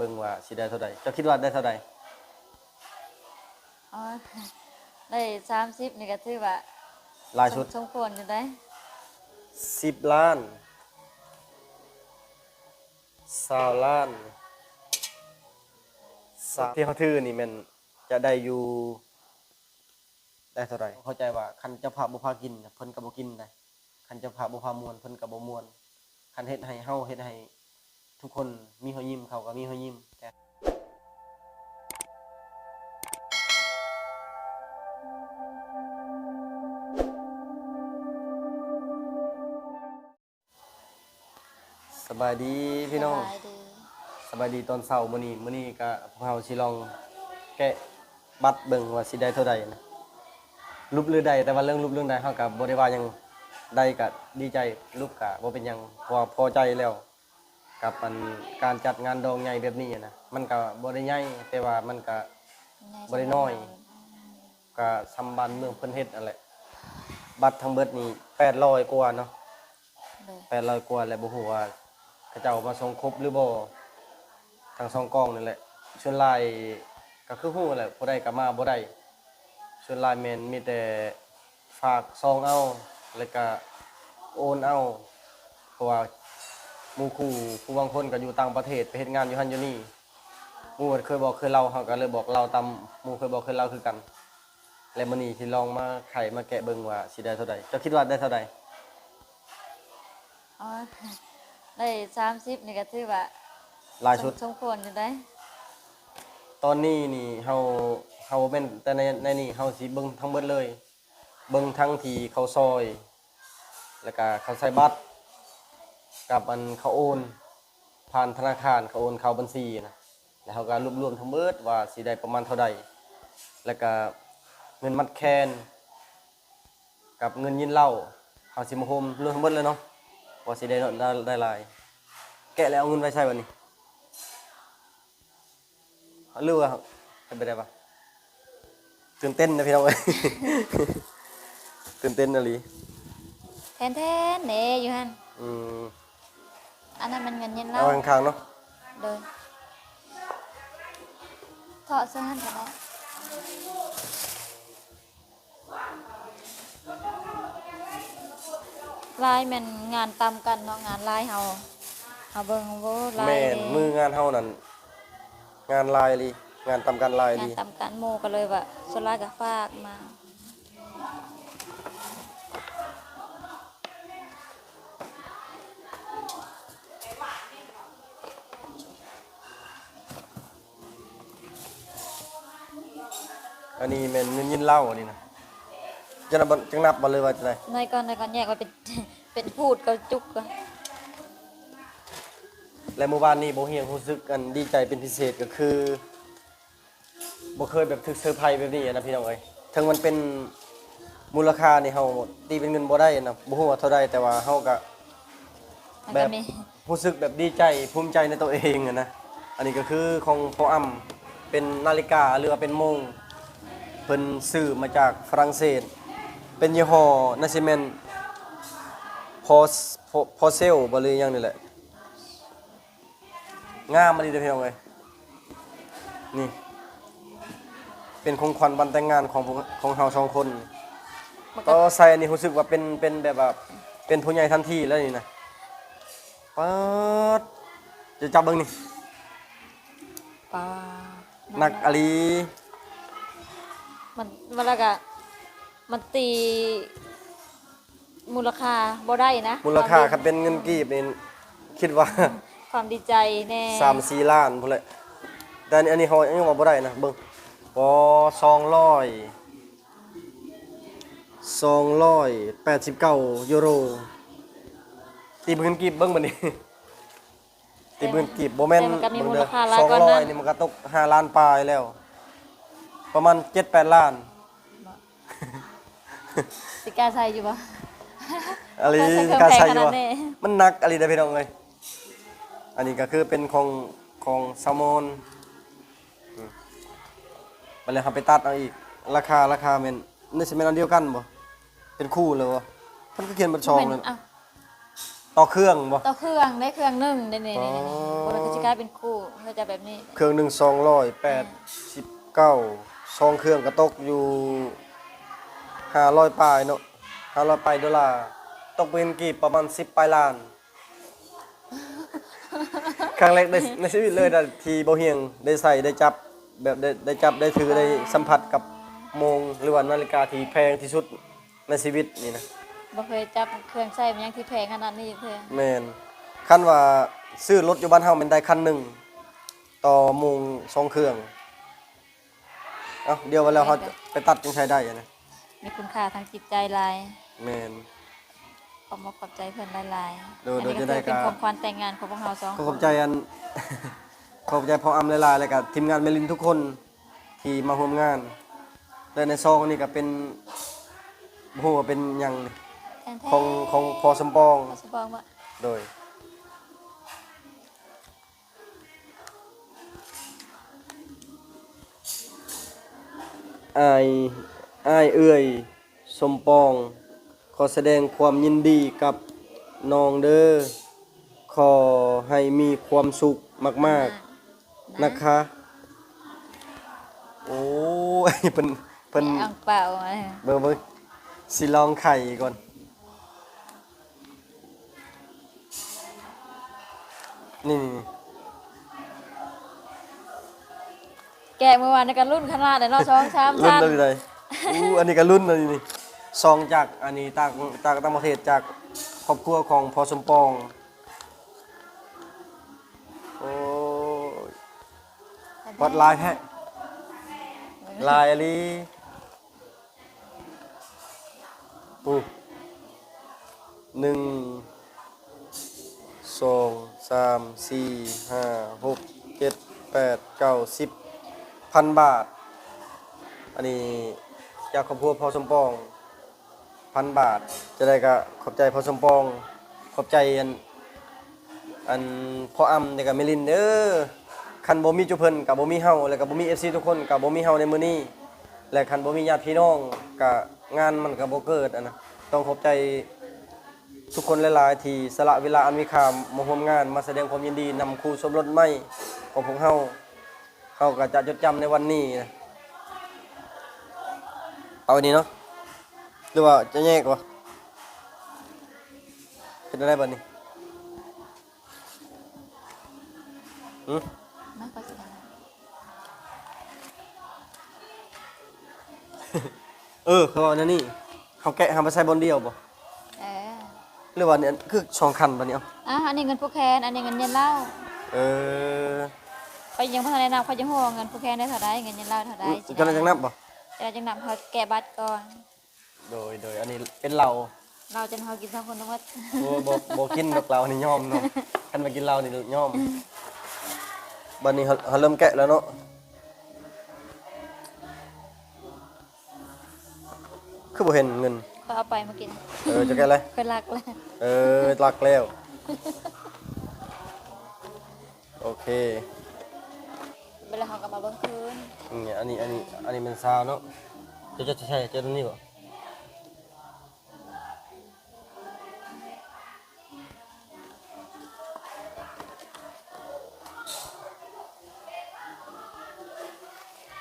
บิ่งว่าสิได้เท่าใดเจ้าคิดว่าได้เท่าใดอ๋อได้30นี่ก็ถือว่าหลายชุดสมควรอยู่ได้10 ล้าน20 ล้านที่เขาถือนี่แม่นจะได้อยู่ได้เท่าใดเข้าใจว่าคันเจ้าภาพบ่พากินเพิ่นก็บ่กินได้คันเจ้าภาพบ่พามวนเพิ่นก็บ่ม่วนคันเฮ็ดให้เฮาเฮ็ดให้ทุกคนมีรอยยิ้มเขาก็มีรอยยิ้มแต่สบายดีพี่น้องสบายดีสบายดีตอนเช้ามื้อนี้ก็พวกเราสิลองแกะบัตรเบิ่งว่าสิได้เท่าใดนะรูปหรือใดแต่ว่าเรื่องรูปเรื่องใดเฮาก็บ่ได้ว่าหยังได้ก็ดีใจรูปก็บ่เป็นหยังเพราะว่าพอใจแล้วกับมันการจัดงานดองใหญ่แบบนี้นะมันก็บ่ได้ใหญ่แต่ว่ามันก็บ่ได้น้อยก็สำบันเมืองเพิ่นเฮ็ดนั่นแหละบัตรทั้งเบิดนี่800กว่าเนาะ800กว่าแล้วบ่ฮู้ว่าเขาเจ้ามาส่งครบหรือบ่ทั้งสองกองนั่นแหละส่วนหลายก็คือฮู้แหละบ่ได้ก็มาบ่ได้ส่วนหลายแม่นมีแต่ฝากซองเอาแล้วก็โอนเอาเพราะว่าหมู่คู่ผู้บางคนก็อยู่ต่างประเทศไปเฮ็ดงานอยู่หั่นอยู่นี่หมู่เคยบอกเคยเล่าเฮาก็เลยบอกเล่าตามหมู่เคยบอกเคยเล่าคือกันแล้วมื้อนี้สิลองมาไขมาแกะเบิ่งว่าสิได้เท่าใดเจ้าคิดว่าได้เท่าใดอ๋อได้30นี่ก็ถือว่าหลายชุดสมควรอยู่ได้ตอนนี้นี่เฮาบ่แม่นแต่ในนี่เฮาสิเบิ่งทั้งเบิดเลยเบิ่งทั้งที่เขาซอยแล้วก็เขาใส่บัตรกับอันเขาโอนผ่านธนาคารเขาโอนเข้าบัญชีนะแล้วเขาก็รวมทั้งเบิดว่าสิได้ประมาณเท่าใดแล้วก็เงินมัดแคนกับเงินยินเหล้าเฮาสิมาโฮมรวมทั้งเบิดเลยเนาะว่าสิได้หลายแกะแล้วเอาเงินไว้ใช้บัดนี้หรือว่าเป็นไปได้ปะตื่นเต้นนะพี่น้องเอ้ย ตื่นเต้นนะลีแทนเด้อยู่หั่นอันนั้นมันเงินเย็นแล้วเอาข้างๆเนาะโดยถอดเสื้อหั่นก็ได้ลายแม่นงานตามกันเนาะงานลายเฮาเบิ่งโว้ลายแม่นมืองานเฮานั่นงานลายลีงานตามกันลายงานลีตามกันหมู่ก็เลยว่าส่วนลายก็ฝากมาอันนี้แม่นเงินยินเหล้าอันนี้นะจังนับบ่เลยว่าจะได้ในก่อนแยกไว้เป็น เป็นพูดกับจุกก่อนและเมื่อวานนี้บ่เฮียงรู้สึกกันดีใจเป็นพิเศษก็คือบ่เคยแบบถึกเซอร์ไพรส์แบบนี้นะพี่น้องเอ้ยถึงมันเป็นมูลค่านี่เฮาตีเป็นเงินบ่ได้นะบ่ฮู้ว่าเท่าใดแต่ว่าเฮาก็แบบรู้สึกแบบดีใจภูมิใจในตัวเองอะนะอันนี้ก็คือของพ่ออ้ำเป็นนาฬิกาหรือว่าเป็นโมงเพิ่นซื้อมาจากฝรั่งเศสเป็นยี่ห้อน่าสิแม่นพอเซลบ่หรือหยังนี่แหละงามมาดีเด้อพี่น้องเอ้ยนี่เป็นของขวัญวันแต่งงานของเฮา2คนก็ใส่อันนี้รู้สึกว่าเป็นแบบว่าเป็นผู้ใหญ่ทันทีแล้วนี่นะป๊าดจะจับเบิ่งนี่ปานักอลีมันแล้วก็มันตีมูลค่าบ่ได้นะมูลค่าคันเป็นเงินกีบนี่คิดว่าความดีใจแน่3-4 ล้านพุ่นแหละแต่อันนี้เฮายังว่าบ่ได้นะเบิ่งปอ289 ยูโรตีเป็นเงินกีบเบิ่งบัดนี้ตีเป็นเงินกีบบ่แม่นเบิ่งเด้อ200นี่มันก็ตก5 ล้านปลายแล้วประมาณ 7-8 ล้านสิกล้าใส่อยู่บ่ อะไรกล้าใส่อยู่บ่มันหนักอะไรเด้อพี่น้องเอ้ยอันนี้ก็คือเป็นของแซลมอนไปเลยครับไปตัดเอาอีกราคาแม่นนี่สิแม่นอันเดียวกันบ่เป็นคู่เลยบ่เพิ่นก็เขียนเป็นซองเลยต่อเครื่องบ่ต่อเครื่องได้เครื่องนึงนี่ๆๆบ่ก็สิ กลายเป็นคู่เพื่อจะแบบนี้ เครื่องหนึ่ง289ซองเครื่องก็ตกอยู่500ปลายเนาะ500ปลายดอลลาร์ตกเป็นกี่ประมาณ10ปลายล้าน ครั้งแรกในชีวิตเลยนะที่บ่เฮียงได้ใส่ได้จับแบบได้จับได้ถือได้สัมผัสกับโมงหรือว่านาฬิกาที่แพงที่สุดในชีวิตนี่นะ บ่เคยจับเครื่องใช้มันยังที่แพงขนาดนี้เพื่อ แม่นคันว่าซื้อรถอยู่บ้านเฮามันได้คันหนึ่งต่อโมง2เครื่องเอ้าเดี๋ยววันแล้วเขาจะไปตัดจังใช้ได้อะนะ มีคุณค่าทางจิตใจหลาย แม่น ขอบขอบใจเพิ่นหลายๆ โดย อันนี้ จะ ก็ ได้ ถือเป็น การ ของขวัญแต่งงานของพวกเราสอง ขอบใจอัน ขอบใจพ่ออำหลายๆแล้วก็ทีมงานเมลินทุกคนที่มาร่วมงานและในซองนี่ก็เป็นบ่ฮู้ว่าเป็นหยังนี่ แทน ของพอสมปอง ขอสบอกว่า โดยอายเอื้อยสมปอง ขอแสดงความยินดีกับน้องเด้อขอให้มีความสุขมากๆนะคะ โอ้ย เพิ่น อ่างเปล่าอะ เบิ่งสิลองไข่ก่อน นี่ แกะเมื่อวานในการรุ่นขนาดไหนเนาะ2 3 รุ่น ชั้น เลยอันนี้ก็รุ่นเลยนี่ซองจากอันนี้จากต่างประเทศจากครอบครัวของพอสมปอง โอ้ยวัดลายแท้ลายอะไรอู้1 2 3 4 5 6 7 8 9 10,000 บาท อันนี้จากครอบครัวพอสมปอง1,000 บาท จะได้ก็ขอบใจพอสมปอง ขอบใจอันพ่ออำแล้วก็เมลินเด้อคันบ่มีจุเพิ่นก็บ่มีเฮาแล้วก็บ่มี FC ทุกคนก็บ่มีเฮาในมื้อนี้และคันบ่มีญาติพี่น้องก็งานมันก็บ่เกิดอะนะต้องขอบใจทุกคนหลายๆที่สละเวลาอันมีค่ามาร่วมงานมาแสดงความยินดีนำคู่สมรสใหม่ของพวกเฮาก็จะจดจำในวันนี้นะเอาอันนี้เนาะหรือว่าจะแยกวะเป็นอะไรบัดนี้หือ มาก็สิได้ เขาเอาอันนี้เขาแกะหามาใส่บนเดียวบ่ เออ หรือว่าเนี่ยคือสองคันบัดนี้เอา อันนี้เงินผู้แคนอันนี้เงินเย็นเหล้า เออ เขายังบ่ทันได้นับเขายังฮู้ว่าเงินผู้แคนได้เท่าใดเงินเย็นเหล้าเท่าใด กำลังจะนับบ่ แต่จังนับเขาแก้บัตรก่อน โดยอันนี้เป็นเหล้า เราจะเฮากิน2คนทั้งหมด บ่กินดอกเหล้านี่ยอมเนาะคันมากินเหล้านี่ยอมบัดนี้เขาเริ่มแกะแล้วเนาะคือบ่เห็นเงิน เขาเอาไปมากิน จะแกะอะไร เคยรักแล้ว รักแล้ว โอเค เวลาเขาก็มาเบิ่งคืน เนี่ยอันนี้เป็นซาวเนาะจะใช่เจอตรงนี้บ่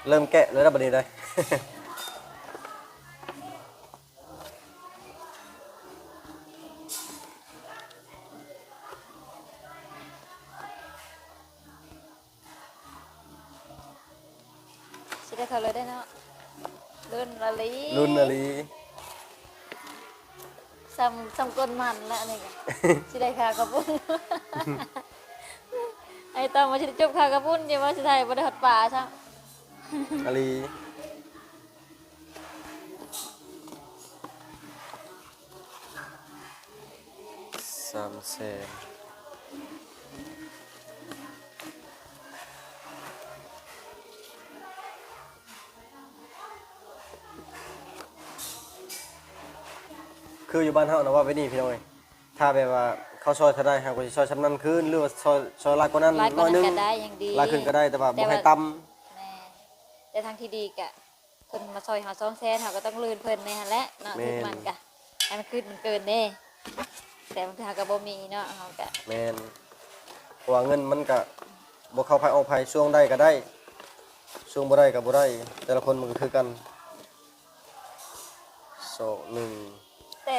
เริ่มแกะเลยนะบัดนี้ได้ สิได้เท่าเลยได้เนาะรุ่นละลี รุ่นอะไร ซ้ำก้นมันแล้วอันนี้ก็ สิได้ค่ากระปุ้น ไอ้ตอนมาสิได้จบค่ากระปุ้นเดี๋ยวว่าสิได้บ่ได้ฮอดป่าซะ อะไร300,000คืออยู่บ้านเฮานะว่าไว้นี่พี่น้อยถ้าแบบว่าเขาซอยเท่าใดหากว่าสิซอยชำนั้นคืนหรือว่าซอยหลายกว่านั้น หลายก น้ ว่า อยหนึ นั้น ง ก็ได้ยังดี หลายขึ้นก็ได้แต่ว่า แต่ บ่ ว่า ให้ต่ำ แม่แต่ทางที่ดีกะเพิ่นมาซอยเฮา200,000เฮาก็ต้องลื่นเพิ่นในหั่นแหละเนาะทุกมันกะให้มันขึ้นมันเกินเด้แต่บางทีเฮาก็บ่มีเนาะเฮาก็ แม่นเพราะว่าเงินมันก็ บ่เข้าภัยออกภัยช่วงได้ก็ได้ช่วงบ่ได้ก็บ่ได้แต่ละคนมันก็คือกันโซหนึ่ง แต่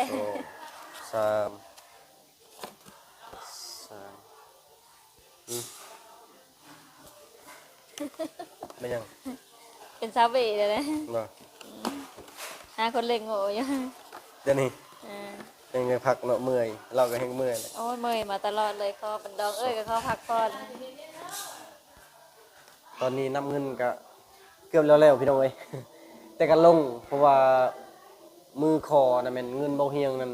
โซสามอืมไม่ยัง เป็นซาวเบเลยนะ บ่ หาคนเล่งโง่อยู่ เดี๋ยวนี้ อ่า ยังพักเนาะเมื่อยเราก็แฮงเมื่อยแหละ โอ้ยเมื่อยมาตลอดเลยคอบันดองเอ้ยก็เขาพักผ่อน ตอนนี้น้ำเงินก็เกือบแล้วพี่น้องเอ้ย แต่ก็ลงเพราะว่ามือคอน่ะแม่นเงินบ่เฮียงนั่น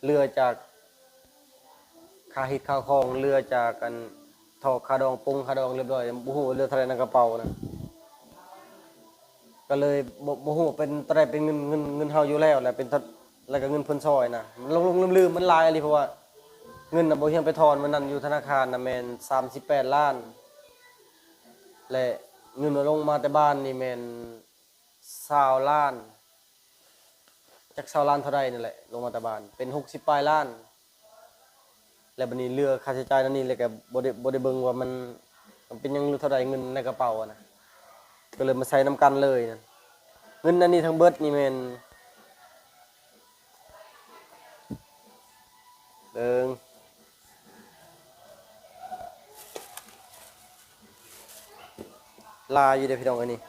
เรือจากค่าฮิตค่าคองเรือจากกันทอกค่าดองปรุงค่าดองเรียบร้อยบ่ฮู้ว่าเรือเท่าไหร่ในกระเป๋านะก็เลยบ่ฮู้เป็นเท่าไหร่เป็นเงินเฮาอยู่แล้วแหละเป็นเท่าแล้วก็เงินเพิ่นซอยนะลงลืมๆมันหลายอะไรเพราะว่าเงินน่ะบ่เฮียงไปถอนมันนั่นอยู่ธนาคารน่ะแม่น38ล้านและเงินลงมาแต่บ้านนี่แม่น20ล้านจัก20ล้านเท่าใดนั่นแหละลงมาแต่บ้านเป็น60ปลายล้าน แล้วบัดนี้เรือค่าใช้จ่ายนั่นนี่เลยก็บ่ได้เบิ่งว่ามันเป็นหยังเท่าใดเงินในกระเป๋าอะนะก็เลยมาใช้นำกันเลยนะเงินอันนี้ทั้งเบิดนี่แม่นเบิ่งลาอยู่เด้อพี่น้องอันนี้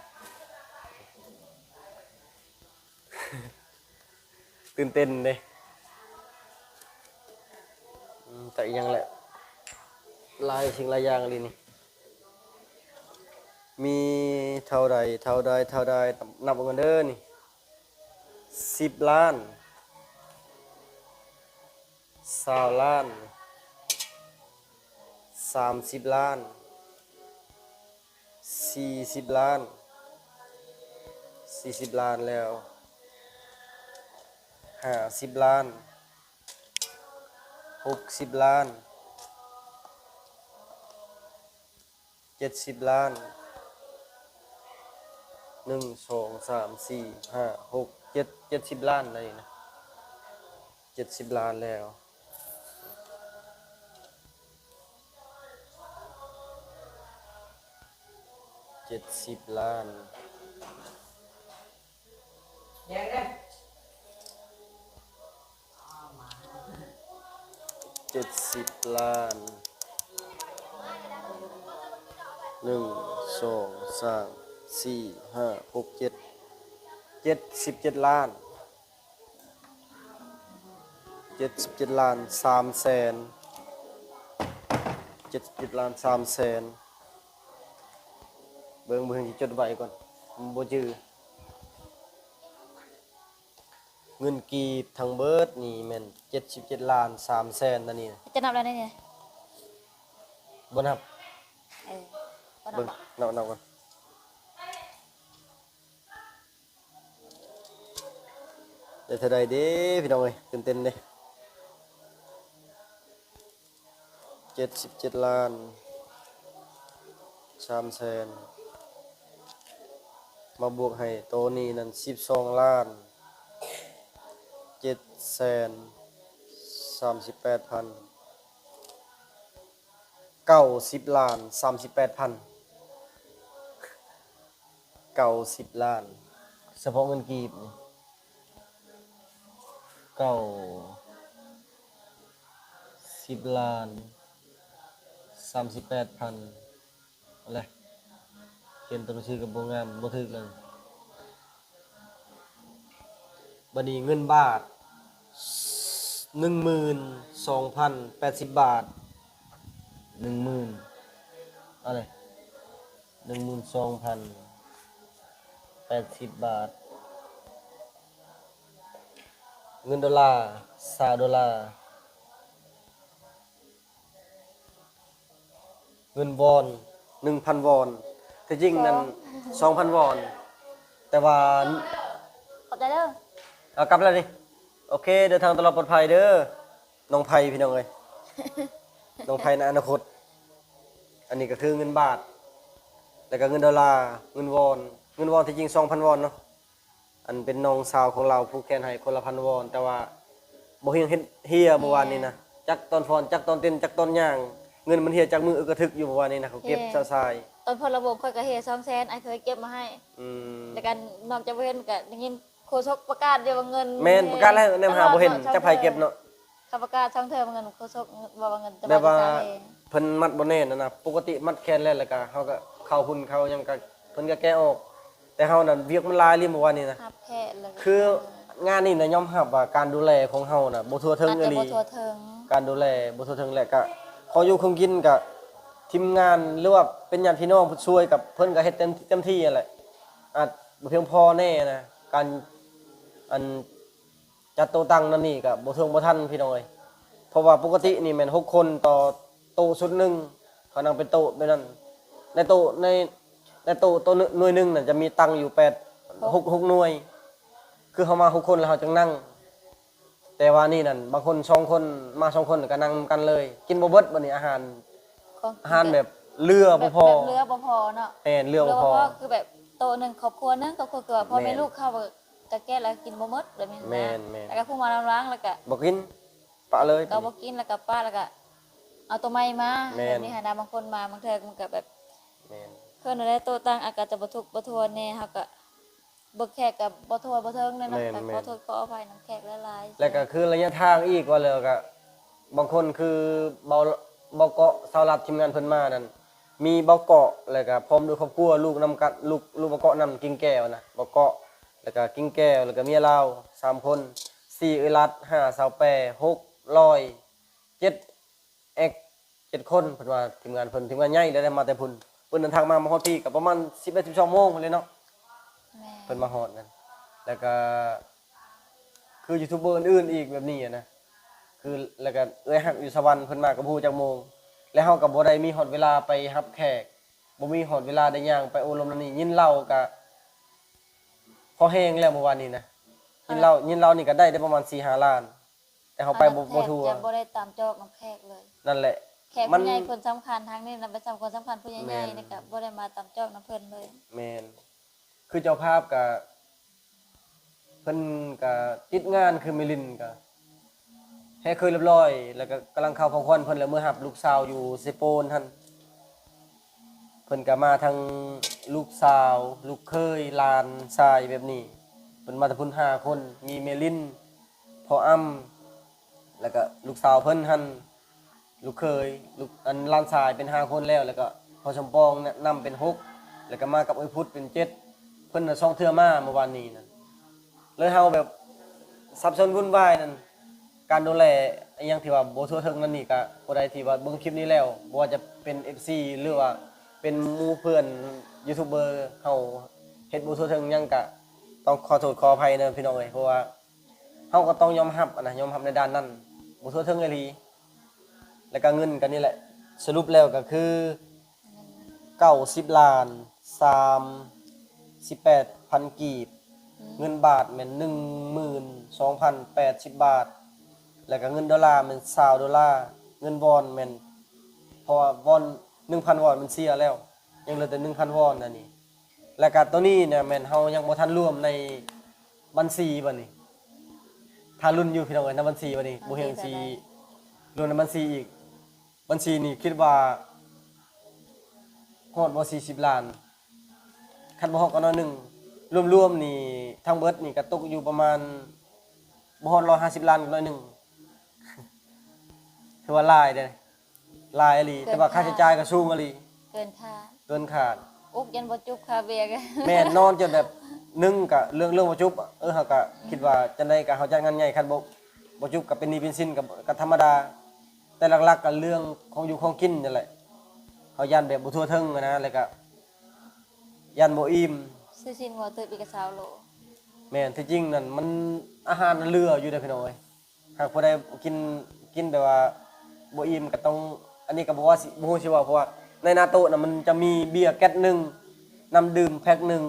ตื่นเต้นเด้แต่อีกอยังแหละหลายสิ่งหลายอย่างเลยนี่มีเท่าใดนับเอาเงินเด้อนี่10ล้าน20ล้าน30ล้าน40ล้าน40ล้านแล้ว50ล้าน60ล้าน70ล้าน1 2 3 4 5 6 7 70ล้านอะไรนะ70ล้านแล้ว70 ล้าน70 ล้าน1 2 3 4 5 6 7 77 ล้าน77 ล้าน300,000 77 ล้าน300,000เบิ่งสิจดไว้ก่อนมันบ่จื้อเงินกีบทั้งเบิดนี่แม่น77ล้าน300,000นั่นนี่ จะนับแล้วเนี่ย บ่นับ เออก็นั เบิ่ บ ง อะ นับก่อนได้เท่าใดเด้พี่น้องเอ้ยตื่นเต้นเด้77ล้าน300,000มาบวกให้โตนี้นั่น12ล้าน738,000 90ล้าน38,000 90ล้านเฉพาะเงินกีบนี่90ล้าน38,000อะไรเขียนตัวหนังสือกับบ่งามบ่ถึกเลยบัดนี้เงินบาท 12,080 บาท 10,000อะไร12,080 บาทเงินดอลลาร์$20เงินวอน 1,000 วอนที่จริงนั้น 2,000 วอน แต่ว่า ขอบใจเด้อ เอากลับแล้วนี่โอเคเดินทางตลอดปลอดภัยเด้อน้องไผ่พี่น้องเอ้ย น้องไผ่ในอนาคตอันนี้ก็คือเงินบาทแล้วก็เงินดอลลาร์เงินวอนที่จริง 2,000 วอนเนาะอันเป็นน้องสาวของเราผู้แคนให้คนละ1,000 วอนแต่ว่าบ่เฮียงเฮ็ดเฮียเมื่อวานนี้นะจักตอนฟ้อนจักตอนเต้นจักตอนย่าง เงินมันเฮียจากมืออึกกระทึกอยู่เมื่อวานนี้นะเขาเก็บซะทราย ตอนพลระบบค่อยก็เฮ็ด200,000ไอ้เคยเก็บมาให้ อืม แต่กันนอกจากบ่เห็นก็ได้ยินโฆษกประกาศอยู่ว่าเงิน แม่นประกาศแล้วแนวหาบ่เห็นจักไผเก็บเนาะ เขาประกาศช่องเทอมเงินโฆษกบอกว่าเงินจะ แบบว่า จะใช้ เพิ่นมัดบ่แน่นนะปกติมัดแค่นแล้วก็เฮาก็เข้าหุ่นเข้าหยังก็เพิ่นก็แก้ออก แต่เฮานั่นเวียกมันหลายลิเมื่อวานนี้นะ หับแค่เลย คืองานนี่นะยอมรับว่าการดูแลของเฮาน่ะบ่ทั่วถึง อาจ อี จะ หลี บ่ทั่วถึง การดูแลบ่ทั่วถึงแหละก็ขออยู่คงกินกับทีมงานหรือว่าเป็นญาติพี่น้องผู้ช่วยกับเพิ่นก็เฮ็ดเต็มที่นั่นแหละอาจบ่เพียงพอแน่นะการอันจัดโต๊ะตั้งนั่นนี่ก็บ่ถึงบ่ทันพี่น้องเอ้ยเพราะว่าปกตินี่แม่น6คนต่อโต๊ะชุดหนึงเขานั่งเป็นโต๊ะแบบนั้นในโต๊ะในโต๊ะหน่วยหนึงน่ะจะมีตังอยู่6หน่วย คือเขามา6คนแล้วเขาจึงนั่ง แต่ว่านี่นั่นบางคน2คนมา2คนก็นั่งกันเลย กินบ่เบิดบัดนี้อาหารแบบเรือบ่พอ แบบเรือบ่พอเนาะ แม่นเรือบ่พอ คือแบบโตะหนึงครอบครัวหนึงครอบครัวเกือบพ่อ แม่ แม่ น ลูกเข้าก็แก้แล้วกินบ่หมดแบบนี้ แม่ นะ นแม่น แล้วก็ผู้มาล้างๆแล้วก็ บ่กินปะเลย ก็บ่กินแล้วก็ป้าแล้วก็เอาตัวใหม่มา แม่น แบบนี้หานะบางคนมาบางเทื่อมันก็แบบ แม่น เพิ่นได้โตะตั้งอากาศจะบ่ทุกข์บ่ทวนแน่เฮาก็บ่แขกกับบ่ทั่วบ่เทิงเลยเนาะก็ขอโทษขออภัยน้ำแขกหลายๆ แล้วก็คือระยะทางอีกว่าแล้วก็บางคนคือเบาเกาะสาวรัฐทีมงานเพิ่นมานั่นมีเบาเกาะแล้วก็พร้อมด้วยครอบครัวลูกนำกันลูกเบาเกาะนำกิ่งแก้วนะเบาเกาะแล้วก็กิ่งแก้วแล้วก็เมียลาว3คน4เอยรัด5สาวแปร6ร้อย7เอ็ก7คนเพิ่นว่าทีมงานเพิ่นทีมงานใหญ่ได้มาแต่พุ่นเพิ่นเดินทางมาฮอดพี่ก็ประมาณ11-12โมงพุ่นเลยเนาะ แม่ เพิ่นมาฮอดนั่นแล้วก็คือยูทูบเบอร์อื่นๆอีกแบบนี้อะนะคือแล้วก็เอ้ยฮักอยู่สวรรค์เพิ่นมากับผู้จักโมง แล้วเฮาก็บ่ได้มีฮอดเวลาไปรับแขกบ่มีฮอดเวลาได้ย่างไปโอลมนั่นนี่ยินเหล้าก็พอแห้งแล้วเมื่อวานนี้นะยินเหล้านี่ก็ได้ประมาณ 4-5 ล้าน แต่เฮาไปบ่ทั่ว จะบ่ได้ตามจอกน้ำแขกเลย นั่นแหละ แขกผู้ใหญ่คนสำคัญทางนี้นำไปสำคนสำคัญผู้ใหญ่ แม่น ๆนี่ก็บ่ได้มาตามจอกน้ำเพิ่นเลย แม่นคือเจ้าภาพก็เพิ่นก็ติดงานคือมิลินก็ให้เคยเรียบร้อย แล้วก็กำลังเข้าของขวัญเพิ่นแล้วมื้อรับลูกสาวอยู่เซโปนหั่นเพิ่นก็มาทั้งลูกสาว ลูกเคยหลานชายแบบนี้เพิ่นมาแต่พุ่น5คนมีเมลินพ่ออ้ำแล้วก็ลูกสาวเพิ่นหั่นลูกเคยลูกอันหลานชายเป็น5คนแล้วแล้วก็พ่อสมปองเนี่ยนำเป็น6แล้วก็มากับไอ้พุทธเป็น7เพิ่นน่ะ2เทื่อมาเมื่อวานนี้นั่นเลยเฮาแบบสับสนวุ่นวายนั่นการดูแลอหยังที่ว่าบ่ทั่วถึงนั่นนี่ก็บ่ได้ที่ว่าเบิ่งคลิปนี้แล้วบ่ว่าจะเป็น FC หรือว่าเป็นหมู่เพื่อนยูทูบเบอร์เฮาเฮ็ดบ่ทั่วถึงหยังก็ต้องขอโทษขออภัยเด้อพี่น้องเอ้ยเพราะว่าเฮาก็ต้องยอมรับอะนะยอมรับในด้านนั้นบ่ทั่วถึงอีหลีแล้วก็เงินก็นี่แหละสรุปแล้วก็คือ90ล้าน38,000กีบเงินบาทแม่น 12,080 บาท แล้วก็เงินดอลลาร์แม่น20ดอลลาร์เงินวอนแม่นเพราะว่าวอน 1,000 วอนมันเสียแล้ว ยังเหลือแต่ 1,000 วอนอันนี้แล้วก็ตัวนี้เนี่ยแม่นเฮายังบ่ทันรวมในบัญชีบัดนี้ถ้ารุ่นอยู่พี่น้องเอ้ยในบัญชีบัดนี้บ่เห็นสิรวมในบัญชีอีกบัญชีนี่คิดว่าฮอดบ่40ล้านคันบ่ฮอดก็น้อยหนึงรวมๆนี่ทั้งเบิดนี่ก็ตกอยู่ประมาณบ่ฮอด150ล้านก็น้อยหนึง ถือว่าหลายเด้อหลายอีหลีแต่ว่าค่าใช้จ่ายก็สูงอีหลี เกินค่า เกินขาด อุกยันบ่จุบค่าเบียร์กัน แม่นนอนจนแบบนึ่งกะเรื่องบ่จุบเฮาก็คิดว่าจังได๋ก็เฮาจัดงานใหญ่คันบ่จุบก็เป็นหนี้เป็นสินก็ธรรมดา แต่หลักๆก็เรื่องของอยู่ของกินนั่นแหละเฮาย่านแบบบ่ทั่วถึงอะนะแล้วก็ย่านบ่อิ่ม ซื้อชิ้นหัวตึกอีกกับ20 โล แม่นที่จริงนั่นมันอาหารมันเหลืออยู่เด้อพี่น้อยหากผู้ใดกินแต่ว่าบ่อิ่มก็ต้องอันนี้ก็บ่ว่าสิบ่ฮู้สิว่าเพราะว่าในหน้าโต๊ะน่ะมันจะมีเบียร์แก๊สหนึงน้ำดื่มแพ็คหนึง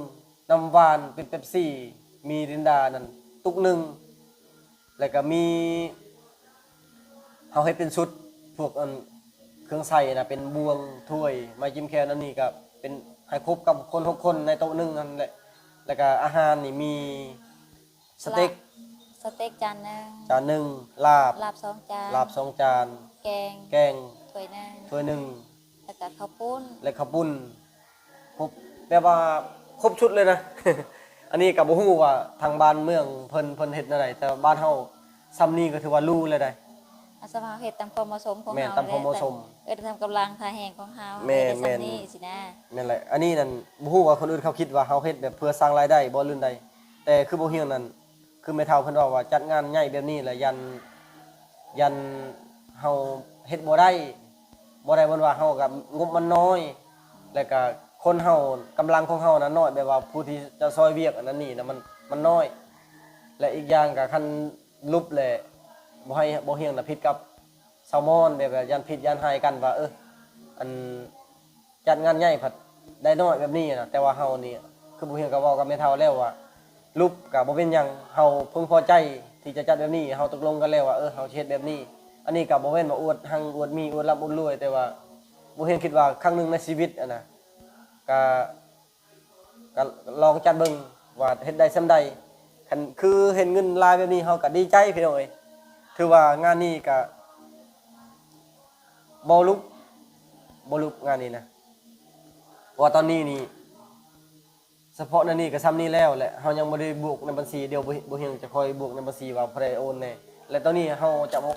น้ำหวานเป็นเป๊ปซี่มีรินดานั่นตุกหนึงแล้วก็มีเฮาเฮ็ดเป็นชุดพวกเครื่องใส่น่ะเป็นบวงถ้วยไม้จิ้มแค่นั้นนี่ก็เป็นให้ครบกับคน6คนในโต๊ะหนึงนั่นแหละแล้วก็อาหารนี่มีสเต็ก สเต็กจานหนึง จานหนึ่งลาบ ลาบ2 จาน ลาบ2 จาน แกง แกง ถ้วยหนึง ถ้วยหนึง แล้วก็ข้าวปุ้น และข้าวปุ้นครบแบบว่าครบชุดเลยนะ อันนี้ก็บ่ฮู้ว่าทางบ้านเมืองเพิ่นเฮ็ดจังไดแต่บ้านเฮาซ้ำนี้ก็ถือว่ารู้เลยได้ อาสมาเฮ็ดตามความเหมาะสมของ แม่น เฮา ตามความเหมาะสม ทำกำลังทาแห่งของเฮา แม่น เฮ็ดได้ แม่น ซ้ำนี้สินะ นั่นแหละอันนี้นั่นบ่ฮู้ว่าคนอื่นเขาคิดว่าเฮาเฮ็ดแบบเพื่อสร้างรายได้บ่ลื่นใดแต่คือบ่เฮียงนั่นคือแม่เฒ่าเพิ่นว่าจัดงานใหญ่แบบนี้แหละยันเฮาเฮ็ดบ่ได้มันว่าเฮากับงบมันน้อย แล้วก็คนเฮากำลังของเฮานั้นน้อยแบบว่าผู้ที่จะซอยเวียกอันนั้นนี่นะมันน้อย และอีกอย่างก็คันลุบแหละบ่เฮียงน่ะผิดกับแซลมอนแบบว่ายันผิดยันหายกันว่าอันจัดงานใหญ่ผัดได้น้อยแบบนี้นะแต่ว่าเฮานี่คือบ่เฮียงก็เว้ากับแม่เฒ่าแล้วว่าลุบก็บ่เป็นหยังเฮาพึงพอใจที่จะจัดแบบนี้เฮาตกลงกันแล้วว่าเฮาสิเฮ็ดแบบนี้ อันนี้ก็บ่แม่นว่าอวดหังอวดมีอวดร่ำอวดรวยแต่ว่าบ่เฮียงคิดว่าครั้งหนึงในชีวิตอะนะก็ก็ลองจัดเบิ่งว่าเฮ็ดได้ส่ำใดคันคือเห็นเงินรายแบบนี้เฮาก็ดีใจพี่น้องเอ้ยถือว่างานนี้ก็บ่ลุกงานนี้นะเพราะว่าตอนนี้นี่เฉพาะในนี้ก็ซ้ำนี้แล้วแหละเฮายังบ่ได้บวกในบัญชีเดี๋ยวบ่เฮียงจะคอยบวกในบัญชีว่าผู้ใดโอนแน่และตอนนี้เฮาจะบ่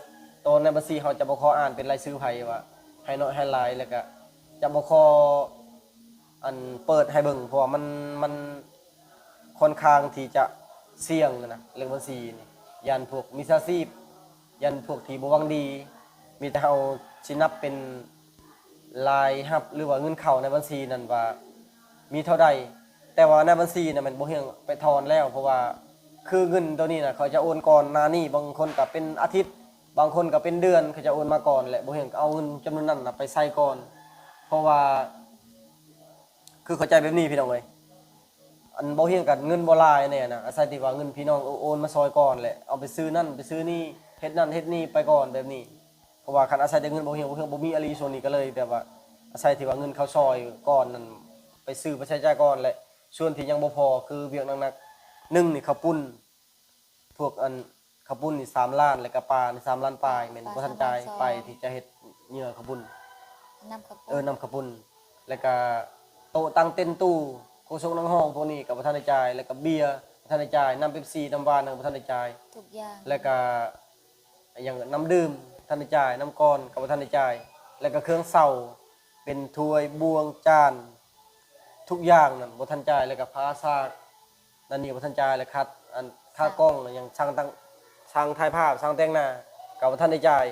ตอนในบัญชีเฮาจะบ่ขออ่านเป็นรายชื่อไผว่าให้น้อยให้หลายแล้วก็จะบ่ขออันเปิดให้เบิ่งเพราะว่ามันค่อนข้างที่จะเสี่ยงนะเรื่องบัญชีนี่ยันพวกมิจฉาชีพยันพวกที่บ่หวังดีมีแต่เฮาสินับเป็นรายรับหรือว่าเงินเข้าในบัญชีนั่นว่ามีเท่าใดแต่ว่าในบัญชีน่ะมันบ่เฮียงไปถอนแล้วเพราะว่าคือเงินตัวนี้น่ะเขาจะโอนก่อนหน้านี้บางคนก็เป็นอาทิตย์บางคนก็เป็นเดือนเขาจะโอนมาก่อนแหละบ่เฮียงเอาเงินจำนวนนั้นน่ะไปใส่ก่อนเพราะว่าคือเข้าใจแบบนี้พี่น้องเอ้ยอันบ่เฮียงกันเงินบ่หลายแน่น่ะอาศัยที่ว่าเงินพี่น้องโอนมาซอยก่อนแหละเอาไปซื้อนั่นไปซื้อนี่เฮ็ดนั่นเฮ็ดนี่ไปก่อนแบบนี้เพราะว่าคันอาศัยแต่เงินบ่เฮียงบ่มีอลีส่วนนี้ก็เลยแบบว่าอาศัยที่ว่าเงินเขาซอยก่อนนั่นไปซื้อไปใช้จ่ายก่อนแหละส่วนที่ยังบ่พอคือเวียกหนักๆ1นี่ข้าวปุ้นพวกอันข้าวปุ้นนี่3ล้านแล้วก็ปลานี่3ล้านปลายแม่นบ่ทันจ่ายไปที่จะเฮ็ดเหยื่อข้าวปุ้น น้ำข้าวปุ้น นำข้าวปุ้นแล้วก็โต๊ะตั้งเต็นท์ตู้โคชกนังห้องพวกนี้ก็บ่ทันได้จ่ายแล้วก็เบียร์บ่ทันได้จ่ายน้ำเป๊ปซี่น้ำหวานก็บ่ทันได้จ่าย ทุกอย่าง แล้วก็อย่างน้ำดื่มทันได้จ่ายน้ำก้อนก็บ่ทันได้จ่ายแล้วก็เครื่องเช้าเป็นถ้วยบวงจานทุกอย่างนั่นบ่ทันจ่ายแล้วก็ผ้าซากนั่นนี่บ่ทันจ่ายแล้วคัดอันค่ากล้องอย่างช่างตั้งช่างถ่ายภาพช่างแต่งหน้าก็บ่ทันได้จ่าย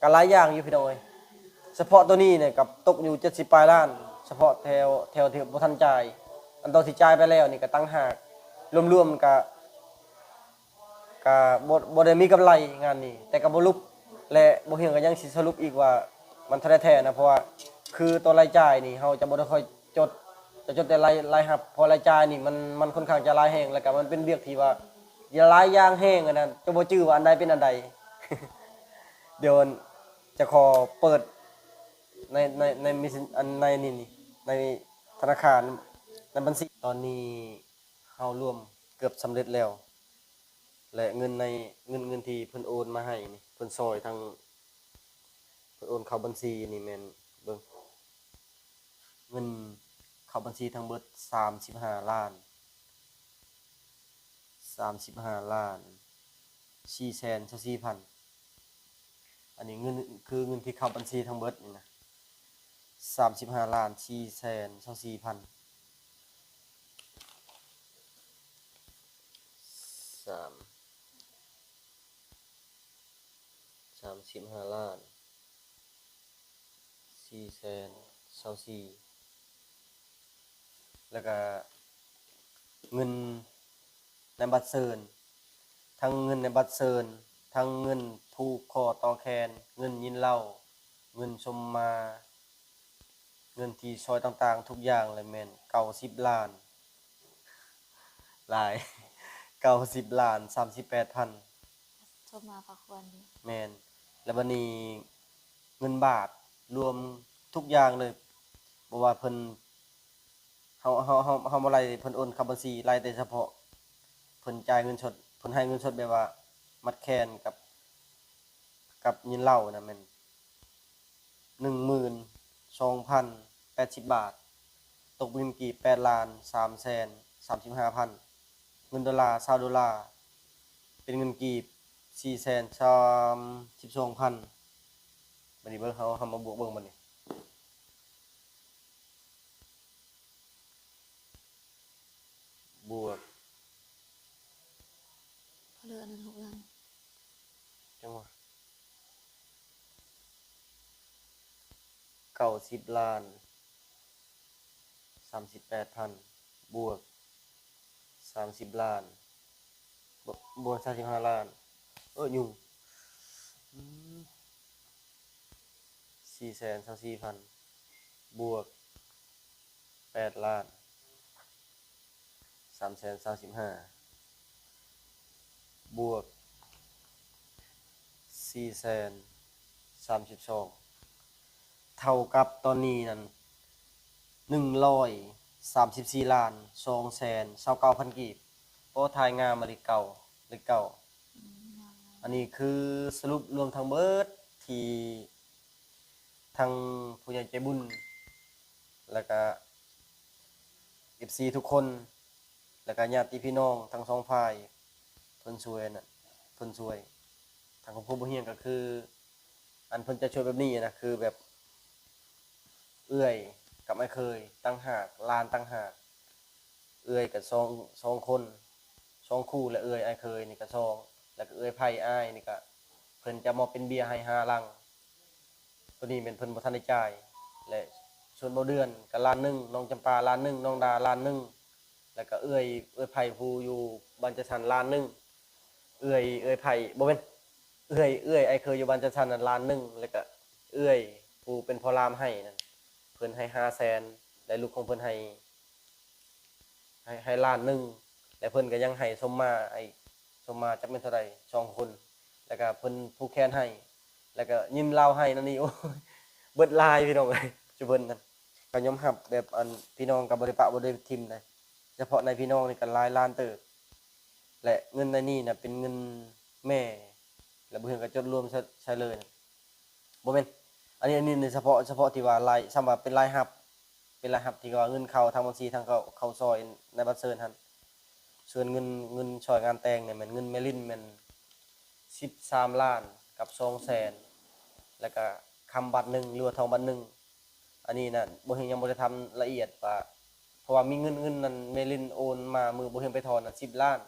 ก็หลายอย่างอยู่พี่น้องเอ้ย เฉพาะตัวนี้เนี่ยกับตกอยู่70ปลายล้านเฉพาะแถวที่บ่ทันจ่ายอันตอนที่จ่ายไปแล้วนี่ก็ตั้งหากรวมๆก็บ่ได้มีกำไรงานนี้แต่ก็บ่ลุกและบ่เฮียงก็ยังสิสรุปอีกว่ามันเท่าแท้นะเพราะว่าคือตัวรายจ่ายนี่เฮาจะบ่ได้ค่อยจดจะจดแต่รายรับเพราะรายจ่ายนี่มันค่อนข้างจะหลายแฮงแล้วก็มันเป็นเวียกที่ว่าหลายอย่างแฮงอันนั้นจะบ่จื้อว่าอันใดเป็นอันใด เดี๋ยวจะขอเปิดในมิสอันในนี่ในธนาคารในบัญชีตอนนี้เฮารวมเกือบสำเร็จแล้ว และเงินในเงินที่เพิ่นโอนมาให้นี่เพิ่นซอยทางเพิ่นโอนเข้าบัญชีนี่แม่นเบิ่งเงินเข้าบัญชีทั้งเบิด35ล้าน424,000อันนี้เงินคือเงินที่เข้าบัญชีทั้งเบิดนี่นะ35,424,000 35,424,000แล้วก็เงินในบัตรเซินทั้งเงินในบัตรเซินทั้งเงินผูกคอต่อแขนเงินยินเหล้าเงินชมมาเงินที่ซอยต่างๆทุกอย่างเลยแม่น90ล้านหลาย90ล้าน38,000ชมมาพักวันนี้ แม่นแล้วบัดนี้เงินบาทรวมทุกอย่างเลยบ่ว่าเพิ่นเฮาบ่ไล่เพิ่นโอนเข้าบัญชีไล่แต่เฉพาะเพิ่นจ่ายเงินสดเพิ่นให้เงินสดแบบว่ามัดแขนกับยินเหล้านะแม่น 12,080 บาทตกเป็นเงินกีบ8,335,000เงินดอลลาร์$20เป็นเงินกีบ4,312,000บัดนี้เบิ่งเฮามาบวกเบิ่งบัดนี้บวก เหลืออันนั้น6 ล้าน จังหวะ90 ล้าน38,000บวก30 ล้านบวก35 ล้านยุ่ง424,000บวก8 ล้าน335บวก432เท่ากับตอนนี้นั่น134ล้าน229,000กีบโอ้ทายงามมาเลขเก่าอันนี้คือสรุปรวมทั้งเบิดที่ทางผู้ใหญ่ใจบุญแล้วก็ FC ทุกคนแล้วก็ญาติพี่น้องทั้งสองฝ่ายเพิ่นช่วยทางของผู้บ่เฮียงก็คืออันเพิ่นจะช่วยแบบนี้นะคือแบบเอื้อยกับไม่เคยตั้งหากลานตั้งหากเอื้อยกับสองคน2คู่และเอื้อยไอ้เคยนี่ก็2แล้วก็เอื้อยไผอ้ายนี่ก็เพิ่นจะมอบเป็นเบียร์ให้5ลังตัวนี้เป็นเพิ่นบ่ทันได้จ่ายและส่วนบ่เดือนก็ล้านหนึงน้องจำปาล้านหนึงน้องดาล้านหนึงแล้วก็เอื้อยไผผู้อยู่บ้านจัดสรรล้านหนึงเอื้อยไผบ่แม่นเอื้อยไอ้เคยอยู่บ้านจัดสรรนั่นล้านหนึงแล้วก็เอื้อยผู้เป็นพ่อรามให้นั่นเพิ่นให้500,000และลูกของเพิ่นให้ล้านหนึงและเพิ่นก็ยังให้สมมาจักแม่นเท่าใด2คนแล้วก็เพิ่นผู้แค้นให้แล้วก็ยิ้มลาวให้นั่นนี่โอ้ยเบิดลายพี่น้องเอ้ยจุเพิ่นนั่นก็ยอมรับแบบอันพี่น้องก็บ่ได้ปะบ่ได้ทิ่มนะเฉพาะในพี่น้องนี่ก็หลายล้านเติบและเงินในนี้น่ะเป็นเงินแม่แล้วบ่เห็นก็จดรวมใช้เลยนะบ่แม่นอันนี้ในเฉพาะที่ว่ารายสำหรับเป็นรายรับที่ว่าเงินเข้าทางบัญชีทางเข้าซอยในบัตรเชิญหั่นส่วนเงินช่วยงานแต่งเนี่ยแม่นเงินแม่ลิ้นแม่น13ล้านกับ200,000แล้วก็คำบัตรหนึงหรือว่าทองบัตรหนึงอันนี้น่ะบ่เห็นยังบ่ได้ทำละเอียดว่าเพราะว่ามีเงินนั้นแม่ลิ้นโอนมามือบ่เห็นไปถอนน่ะ10ล้าน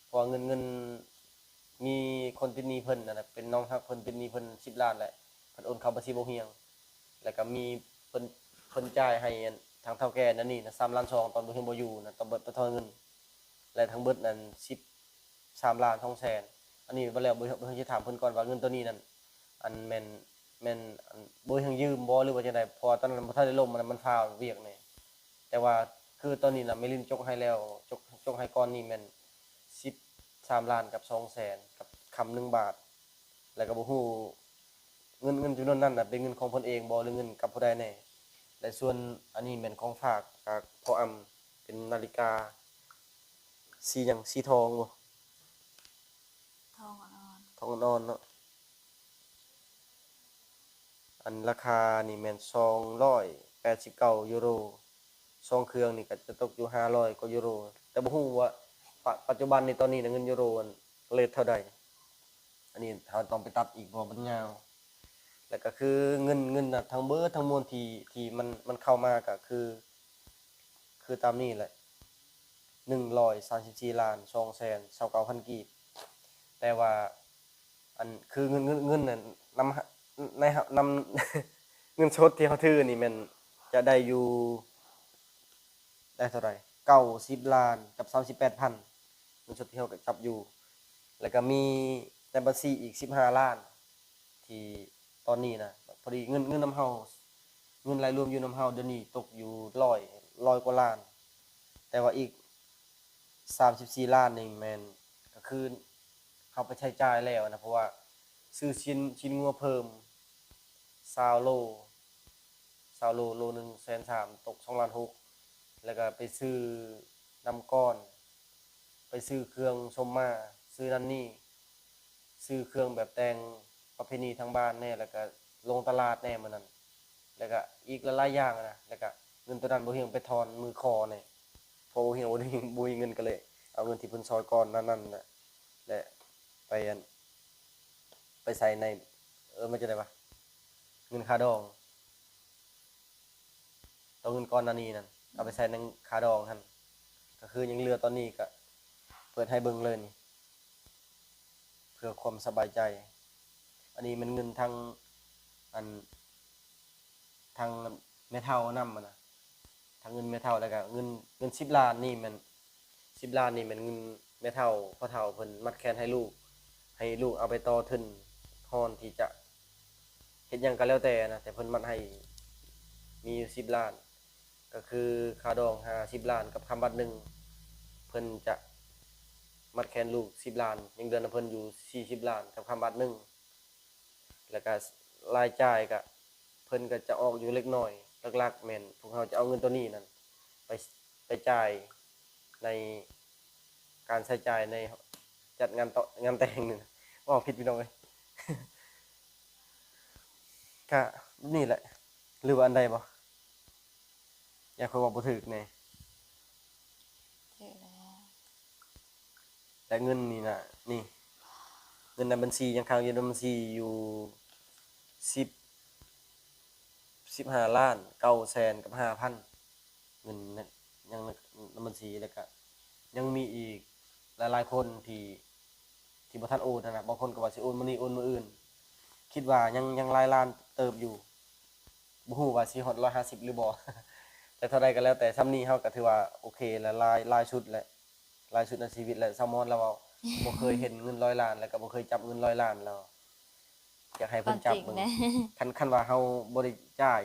เพราะว่าเงินมีคนเป็นหนี้เพิ่นนั่นน่ะเป็นน้องฮักเพิ่นเป็นหนี้เพิ่น10ล้านแหละเพิ่นโอนเข้าบัญชีบ่เฮียงแล้วก็มีเพิ่นจ่ายให้ทางเฒ่าแก่นั่นนี่นะ3ล้าน2ตอนบ่เฮียงบ่อยู่น่ะต้องเบิดไปถอนเงินและทั้งเบิดนั้น13ล้าน2แสนอันนี้บ่แล้วบ่เฮียงสิถามเพิ่นก่อนว่าเงินตัวนี้นั่นอันแม่นอันบ่เฮียงยืมบ่หรือว่าจังได๋เพราะว่าตอนนั้นบ่ทันได้ล่มมันฟ้าวเวียกนี่แต่ว่าคือตอนนี้น่ะแม่ลินจกให้แล้วจกให้ก่อนนี่แม่น13ล้านกับ2แสนกับคำ1บาทแล้วก็บ่ฮู้เงินจำนวนนั้นน่ะเป็นเงินของเพิ่นเองบ่หรือเงินกับผู้ใดแน่และส่วนอันนี้แม่นของฝากจากพ่ออำเป็นนาฬิกาสีหยังสีทองบ่ ทองอ่อน ทองอ่อนๆเนาะอันราคานี่แม่น289ยูโร2เครื่องนี่ก็จะตกอยู่500กว่ายูโรแต่บ่ฮู้ว่าปัจจุบันนี่ตอนนี้น่ะเงินยูโรอันเรทเท่าใดอันนี้เราต้องไปตัดอีกเพราะมันยาวแล้วก็คือเงินน่ะทั้งเบิดทั้งมวลที่มันเข้ามาก็คือตามนี้แหละ134ล้าน2แสน29,000กีบแต่ว่าอันคือเงินน่ะนำในนำ เงินสดที่เขาถือนี่แม่นจะได้อยู่ได้เท่าไหร่90ล้านกับ38,000เงินสดที่เขาก็จับอยู่แล้วก็มีในบัญชีอีก15ล้านที่ตอนนี้นะพอดีเงินนำเฮาเงินรายรวมอยู่นำเฮาเดี๋ยวนี้ตกอยู่100กว่าล้านแต่ว่าอีก34ล้านนี่แม่นก็คือเฮาไปใช้จ่ายแล้วนะเพราะว่าซื้อชิ้นงัวเพิ่ม20โลโลหนึ่ง130,000ตก2ล้าน6แล้วก็ไปซื้อน้ำก้อนไปซื้อเครื่องชมมาซื้อนั่นนี่ซื้อเครื่องแบบแต่งประเพณีทางบ้านแน่แล้วก็ลงตลาดแน่มื้อนั้น แล้วก็อีกหลายๆอย่างนะแล้วก็เงินตัวนั้นบ่เฮียงไปถอนมือคอเนี่ยพอบ่เฮียงบ่มีเงินก็เลยเอาเงินที่เพิ่นซอยก่อนนั้นน่ะและไปอันไปใส่ในมันจะได้ปะเงินค่าดองตัวเงินก้อนนั้นนี้นั่นเอาไปใส่ในค่าดองหั่นก็คือยังเหลือตอนนี้ก็เปิดให้เบิ่งเลยนี่เพื่อความสบายใจอันนี้มันเงินทางอันทางแม่เฒ่านำนะทางเงินแม่เฒ่าแล้วก็เงิน10ล้านนี่มัน10ล้านนี่มันเงินแม่เฒ่าพ่อเฒ่าเพิ่นมัดแขนให้ลูกเอาไปต่อทุนพรที่จะเฮ็ดหยังก็แล้วแต่นะแต่เพิ่นมัดให้มีอยู่10ล้านก็คือค่าดอง50ล้านกับคำบัตรหนึ่งเพิ่นจะมัดแขนลูก10ล้านยังเดือนเพิ่นอยู่40ล้านกับคำบัตรหนึ่งแล้วก็รายจ่ายก็เพิ่นก็จะออกอยู่เล็กน้อยหลักๆแม่นพวกเราจะเอาเงินตัวนี้นั่นไปไปจ่ายในการใช้จ่ายในจัดงานแต่งนี่นะว่าผิดพี่น้องเอ้ย ก็นี่แหละหรือว่าอันใดบ่อยากคุยว่าบ่ถูกแน่ ถือแล้ว แต่เงินนี่น่ะนี่เงินในบัญชียังค้างอยู่ในบัญชีอยู่10 15ล้าน9แสนกับ5,000เงินนั่นยังในบัญชีแล้วก็ยังมีอีกหลายๆคนที่บ่ทันโอนนั่นน่ะบางคนก็ว่าสิโอนมื้อนี้โอนมื้ออื่นคิดว่ายังหลายล้านเติบอยู่บ่ฮู้ว่าสิฮอด150หรือบ่ แต่เท่าใดก็แล้วแต่ส่ำนี้เฮาก็ถือว่าโอเคแล้วหลายชุดแหละหลายชุดในชีวิตแหละซามอนแล้วเว้าบ่เคยเห็นเงิน100ล้านแล้วก็บ่เคยจับเงิน100ล้านแล้วอยากให้ ค เพิ่ วาม นจั จ บ ริง เบิ่ง นะ คันว่าเฮาบ่ได้จ่าย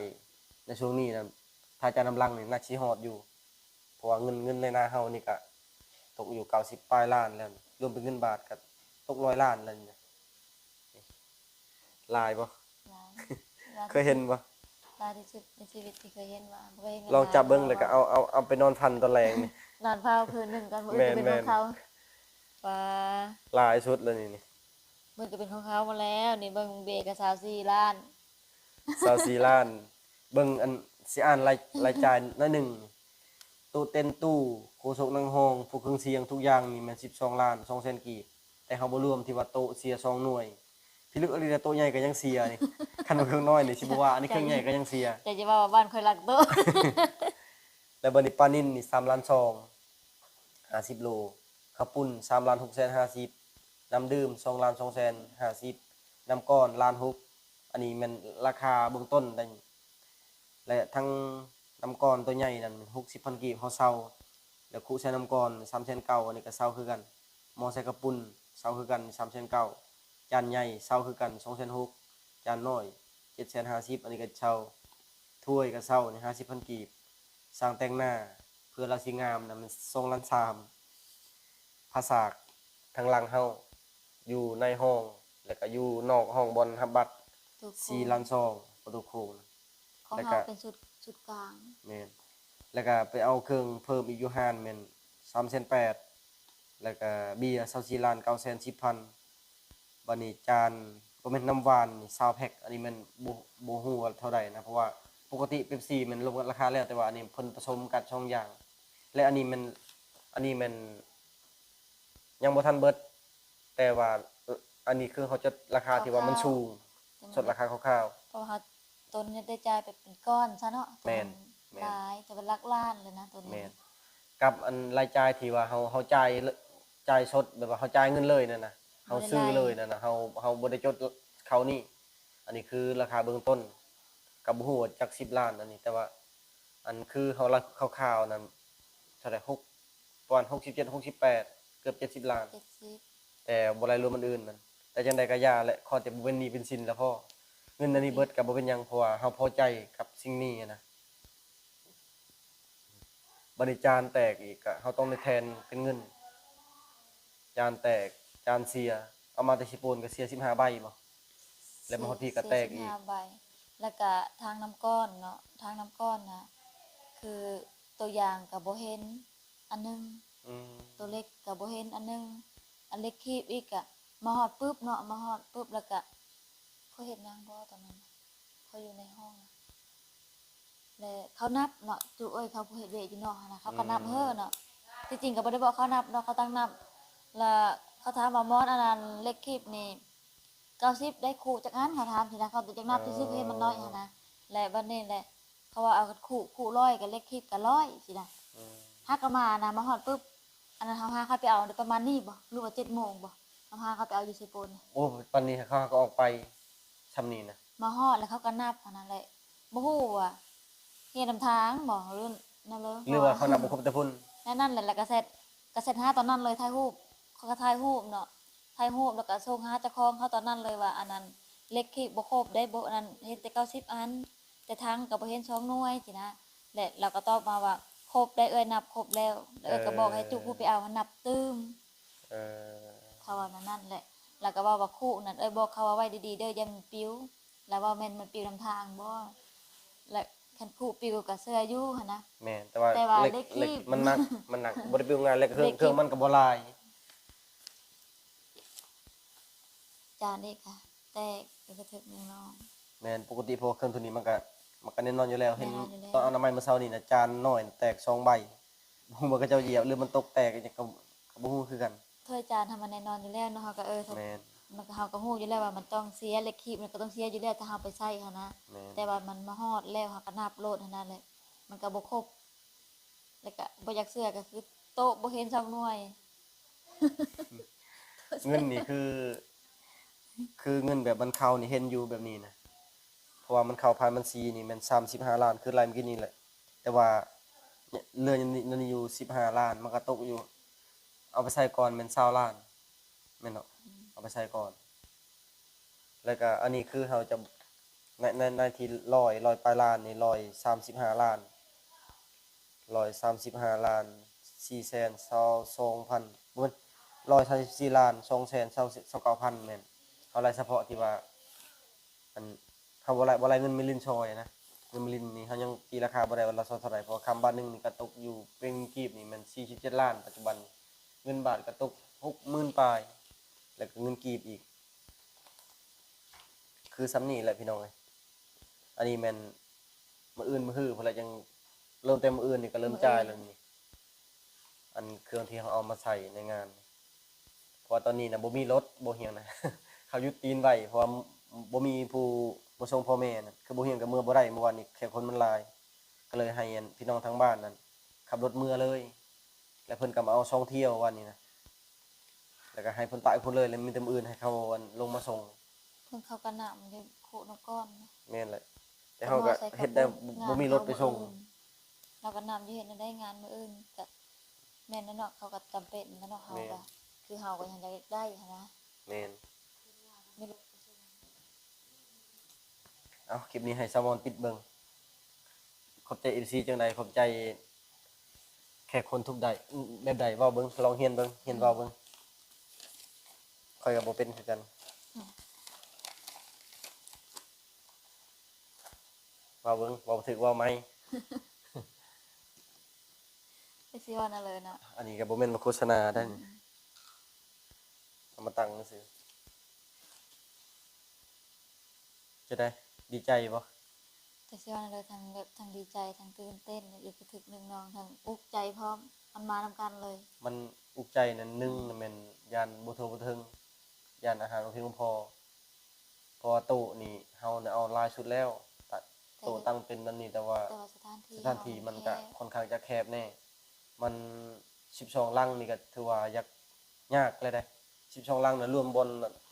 ในช่วงนี้น่ะถ้าจ่ายนำหลังนี่น่าสิฮอดอยู่เพราะว่าเงินในหน้าเฮานี่ก็ตกอยู่90ปลายล้านแล้วรวมเป็นเงินบาทก็ตก100ล้านแล้วนี่หลายบ่ ลา เคยเห็นบ่ ลาที่สุดในชีวิตที่เคยเห็นว่าบ่เคยเห็น ลองจับเบิ่งแล้วก็เอาไปนอนพันตอนแรงนี่ นอนเฝ้าคืนหนึงก่อนมื้ออื่นจะเป็น แม่ ขอน งเขาว่า หลายชุดแล้วนี่ มื้อจะเป็นของเขามาแล้วนี่เบิ่งเบกกับ24ล้าน 24ล้านเบิ่งอันสิอ่านรายจ่ายหน้อยหนึงตู้เต้นตู้โฆษกนั่งห้องพวกเครื่องเสียงทุกอย่างนี่มัน12ล้าน2แสนกีบแต่เฮาบ่รวมที่ว่าโต๊ะเสีย2หน่วยพี่ลึกอหลีโต๊ะใหญ่ก็ยังเสียนี่คันว่าเครื่องน้อยนี่สิบ่ว่าอันนี้เครื่องใหญ่ก็ยังเสีย แต่จะว่าบ้านค่อยรักโตะ แล้วบัดนี้ปลานิ่นนี่3ล้าน2 50โลข้าวปุ้น3ล้าน6แสน50น้ำดื่ม2ล้าน2แสน50น้ำก้อนล้าน6อันนี้มันราคาเบื้องต้นได้และทั้งน้ำก้อนตัวใหญ่นั่น60,000กีบเฮาเซาแล้วคู่ใช้น้ำก้อน3แสน9อันนี้ก็เซาคือกันหม้อใส่ข้าวปุ้นเซาคือกัน3แสน9จานใหญ่เซาคือกัน2แสน6จานน้อย7แสน50อันนี้ก็เซาถ้วยก็เซานี่50,000กีบ สร้างแต่งหน้าเพื่อเราสิงามนะมัน2ล้าน3ภาษากทางหลังเฮาอยู่ในห้องแล้วก็อยู่นอกห้องบอลรับบัตร ทุกคน 4ล้าน2ประตูโค้ง ของ แล้ว เฮา ก็ เป็นสุดกลาง แม่นแล้วก็ไปเอาเครื่องเพิ่มอีกอยู่ห้านแม่น3,800,000แล้วก็เบียร์24ล้าน910,000บัดนี้จานบ่แม่นน้ำหวานนี่20แพ็คอันนี้มันบ่ฮู้ว่าเท่าใดนะเพราะว่าปกติเป๊ปซี่มันลงราคาแล้วแต่ว่าอันนี้เพิ่นผสมกันช่องอย่าง และอันนี้มันยังบ่ทันเบิดแต่ว่าอันนี้คือเขาจะราคาที่ว่ามันสูงสดราคาคร่าว เพราะว่าต้นเนี่ยได้จ่ายไปเป็นก้อนซะเนาะ แม่น หลายจะเป็นหลักล้านเลยนะตัว ๆ นี้ แม่นกับอันรายจ่ายที่ว่าเฮาจ่ายสดแบบว่าเฮาจ่ายเงินเลยนั่นน่ะเฮาซื้อเลยนั่นน่ะเฮาบ่ได้จดเขานี่อันนี้คือราคาเบื้องต้นกับบ่ฮู้ว่าจัก10ล้านอันนี้แต่ว่าอันคือเฮาคร่าวๆนั้นเท่าใด6ประมาณ67 68เกือบ70ล้าน 70 แต่บ่ได้รวมอันอื่นนั่นแต่จังใดก็อย่าแหละขอแต่บ่เป็นหนี้เป็นสินแล้วพอเงินอันนี้เบิดก็บ่เป็นหยังเพราะว่าเฮาพอใจกับสิ่งนี้นะบัดนี้จานแตกอีกก็เฮาต้องได้แทนเป็นเงินจานแตกจานเสียเอามาแต่สิโปนก็เสีย15ใบบ่แล้วมาฮอดพี่ก็แตกอีก 45ใบแล้วก็ทางน้ำก้อนเนาะทางน้ำก้อนนะคือตัวอย่างกับบ่เห็นอันหนึง อืม ตัวเล็กกับบ่เห็นอันหนึงอันเล็กคีบอีกอะมาฮอดปุ๊บเนาะมาฮอดปุ๊บแล้วก็เขาเห็นนางบ่ตอนนั้นน่ะเขาอยู่ในห้องน่ะ แล้วเขานับเนาะจุเอ้ยเขาผู้เฮ็ดเวยกอยู่เนาะนะเขาก็นับเฮ้อเนาะที่จริงก็บ่ได้บอกเขานับเนาะเขาตั้งนับแล้วเขาถามว่ามอนอันนั้นเลขคีบนี่90ได้คู่จักอันเขาถามสินะเขาจักนับซื่อๆเฮ็ดมันน้อยหันนะและบัดนี้แหละเขาว่าเอาคู่ร้อยกับเลขคีบก็ร้อยสินะ อืม หากนมานะมาฮอดปุ๊บอันนั้นเฮาหาเขาไปเอาได้ประมาณนี้บ่หรือว่า7 โมงบ่เฮาหาเขาไปเอาอยู่ไสโปนนี่ โอ้ปันนี้เขาก็ออกไปชำนี้นะ มาฮอดแล้วเขาก็นับอันนั้นแหละบ่ฮู้ว่าเฮ็ดนำทางบ่หรือนั่นเลย หรือว่าเขานับบ่ครบแต่พุ่น นั่นแหละแล้วก็เสร็จหาตอนนั้นเลยถ่ายรูปเขาก็ถ่ายรูปเนาะถ่ายรูปแล้วก็ส่งหาเจ้าของเขาตอนนั้นเลยว่าอันนั้นเลขที่บ่ครบได้บ่อันนั้นเฮ็ดแต่90อันแต่ทางก็บ่เห็น2หน่วยสินะและเราก็ตอบมาว่าครบได้เอ้ยนับครบแล้วแล้วเอ้ยก็บอกให้จุผู้ไปเอาให้นับตื้ม เออ เขาว่านั่นแหละแล้วก็ว่าว่าคู่นั่นเอ้ยบอกเขาว่าไว้ดีๆเด้ออย่ามันปิ้วแล้วว่าแม่นมันปิ้วนำทางบ่และคันคู่ปิ้วก็เสื้ออยู่หั่นนะ แม่นแต่ว่า แต่ว่า เล็ก เลขคีบ มันหนักมันหนักบ่ได้ไปโรงงานเล็กเครื่อ เล ง ขคีบ เครื่องมันก็บ่หลาย จานนี้ค่ะแตกไปกระเทึกหนึงน้อง แม่นปกติพวกเครื่องตัวนี้มันก็แน่นอนอยู่แล้วเห็น แน่นอนอยู่แล้ว ตอนเอาน้ำมันมาเช้านี่น่ะจานน้อยแตก2ใบบ่ฮู้ว่าเขาเจ้าเหยียบหรือมันตกแตกอีหยังก็บ่ฮู้คือกัน ถ้วยจานทำมันแน่นอนอยู่แล้วเนาะเฮาก็แม่น มันก็เฮาก็ฮู้อยู่แล้วว่ามันต้องเสียเลขคีบมันก็ต้องเสียอยู่แล้วถ้าเฮาไปใส่หั่นนะ แม่น แต่ว่ามันมาฮอดแล้วเฮาก็นับโลดหั่นนั่นแหละมันก็บ่ครบแล้วก็บ่อยากเสื้อก็คือโต๊ะบ่เห็น2หน่วย เงินนี่คือเงินแบบมันเข้านี่เห็นอยู่แบบนี้นะเพราะว่ามันเข้าผ่านบัญชีนี่แม่น35ล้านคือรายเมื่อกี้นี่แหละแต่ว่าเนี่ยเหลือยังอยู่15ล้านมันก็ตกอยู่เอาไปใช้ก่อนแม่น20ล้านแม่นเนาะเอาไปใช้ก่อน แล้วก็อันนี้คือเราจะในที่ร้อยปลายล้านนี่135ล้าน135ล้าน422,000บ่แม่น134ล้าน229,000แม่นเอารายเฉพาะที่ว่าอันเขาบ่รายเงินมิลินชอยนะเงินมิลินนี่เขายังตีราคาบ่ได้ว่าละเท่าไหร่เพราะว่าคำบาทหนึงนี่ก็ตกอยู่เป็นกีบนี่มัน47ล้านปัจจุบันเงินบาทก็ตก60,000ปลายแล้วก็เงินกีบอีก คือซ้ำนี่แหละพี่น้องเอ้ยอันนี้แม่นมื้ออื่นมื้อฮื้อพุ่นละยังเริ่มแต่มื้ออื่นนี่ก็เริ่มจ่ายแล้วนี่อันเครื่องที่เขาเอามาใส่ในงานเพราะว่าตอนนี้น่ะบ่มีรถบ่เฮียงนะ เขาหยุดตีนไว้เพราะว่าบ่มีผู้บ่ส่งพ่อแม่น่ะคือบ่เฮียงก็เมื่อบ่ได้เมื่อวานนี้แขกคนมันหลายก็เลยให้อันพี่น้องทางบ้านนั่นขับรถเมื่อเลย แล้วเพิ่นก็มาเอา2เที่ยววันนี้นะแล้วก็ให้เพิ่นตายพุ่นเลยแล้วมีแต่มื้ออื่นให้เขาอันลงมาส่ง เพิ่นเขาก็น้ำมันจะโขนก้อนนะ แม่นแหละแต่เฮาก็เฮ็ดได้บ่มีรถไปส่ง เราก็น้ำอยู่เฮ็ดได้งานมื้ออื่นก็แม่นแล้วเนาะเขาก็จำเป็นแล้วเนาะเฮาก็คือเฮาก็ยังอยากได้หั้นนะ แม่น ไม่รู้ เอาคลิปนี้ให้ซามอนปิดเบิ่งขอบใจ FC จังใดขอบใจแขกคนทุกใดแบบใดเว้าเบิ่งลองเรียนเบิ่งเรียนเว้าเบิ่งข้อยก็บ่เป็นคือกันเว้าเบิ่งเว้าถึกเว้าไหม ไปสิว่านั่นเลยเนาะ อันนี้ก็บ่แม่นมาโฆษณาได้นี่เอามาตั้งซื่อจะได้ดีใจบ่ แต่สิว่านั่นเลยทั้งแบบทั้งดีใจทั้งตื่นเต้นอีกกระทึกหนึงน้องทั้งอุกใจพร้อมมันมานำกันเลย มันอุกใจนั่นหนึ่งน่ะแม่นย่านบ่ทั่วบ่ถึงย่านอาหารบ่เพียงพอเพราะว่าโต๊ะนี่เฮาน่ะเอาหลายชุดแล้วโต๊ะตั้งเป็นนั่นนี่แต่ว่า แต่ว่าสถานที่ สถานที่มันก็ แคบ ค่อนข้างจะแคบแน่ มัน12ลังนี่ก็ถือว่ายากเลยได้12ลังน่ะรวมบน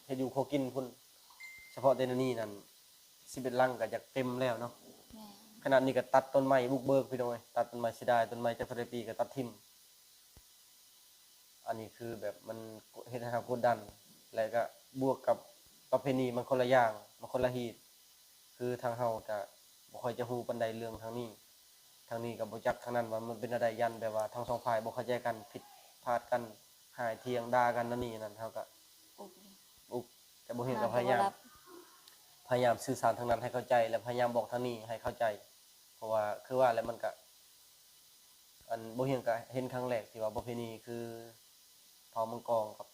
เฮ็ดอยู่โคกินพุ่นเฉพาะแต่ในนี้นั่น11ลังก็อยากเต็มแล้วเนาะ แม่ ขนาดนี้ก็ตัดต้นไม้บุกเบิกพี่น้องเอ้ยตัดต้นไม้เสียดายต้นไม้จักเท่าใดปีก็ตัดทิ่มอันนี้คือแบบมันเฮ็ดให้เรากดดัน แล้วก็บวกกับประเพณีมันคนละอย่างมันคนละฮีตคือทางเฮาก็บ่ค่อยจะฮู้ปานใดเรื่องทางนี้ ทางนี้ก็บ่จักทางนั้นว่ามันเป็นอะไรยันแบบว่าทั้งสองฝ่ายบ่เข้าใจกันผิดพลาดกันหายเถียงด่ากันนั่นนี่นั่นเฮาก็ อุกเลย อุกแต่บ่เห็นก็พยายาม รับ สื่อสารทางนั้นให้เข้าใจและพยายามบอกทางนี้ให้เข้าใจ เพราะว่าคือว่าแล้วมันก็อันบ่เห็นก็เห็นครั้งแรกที่ว่าประเพณีคือเผ่ามังกรกับ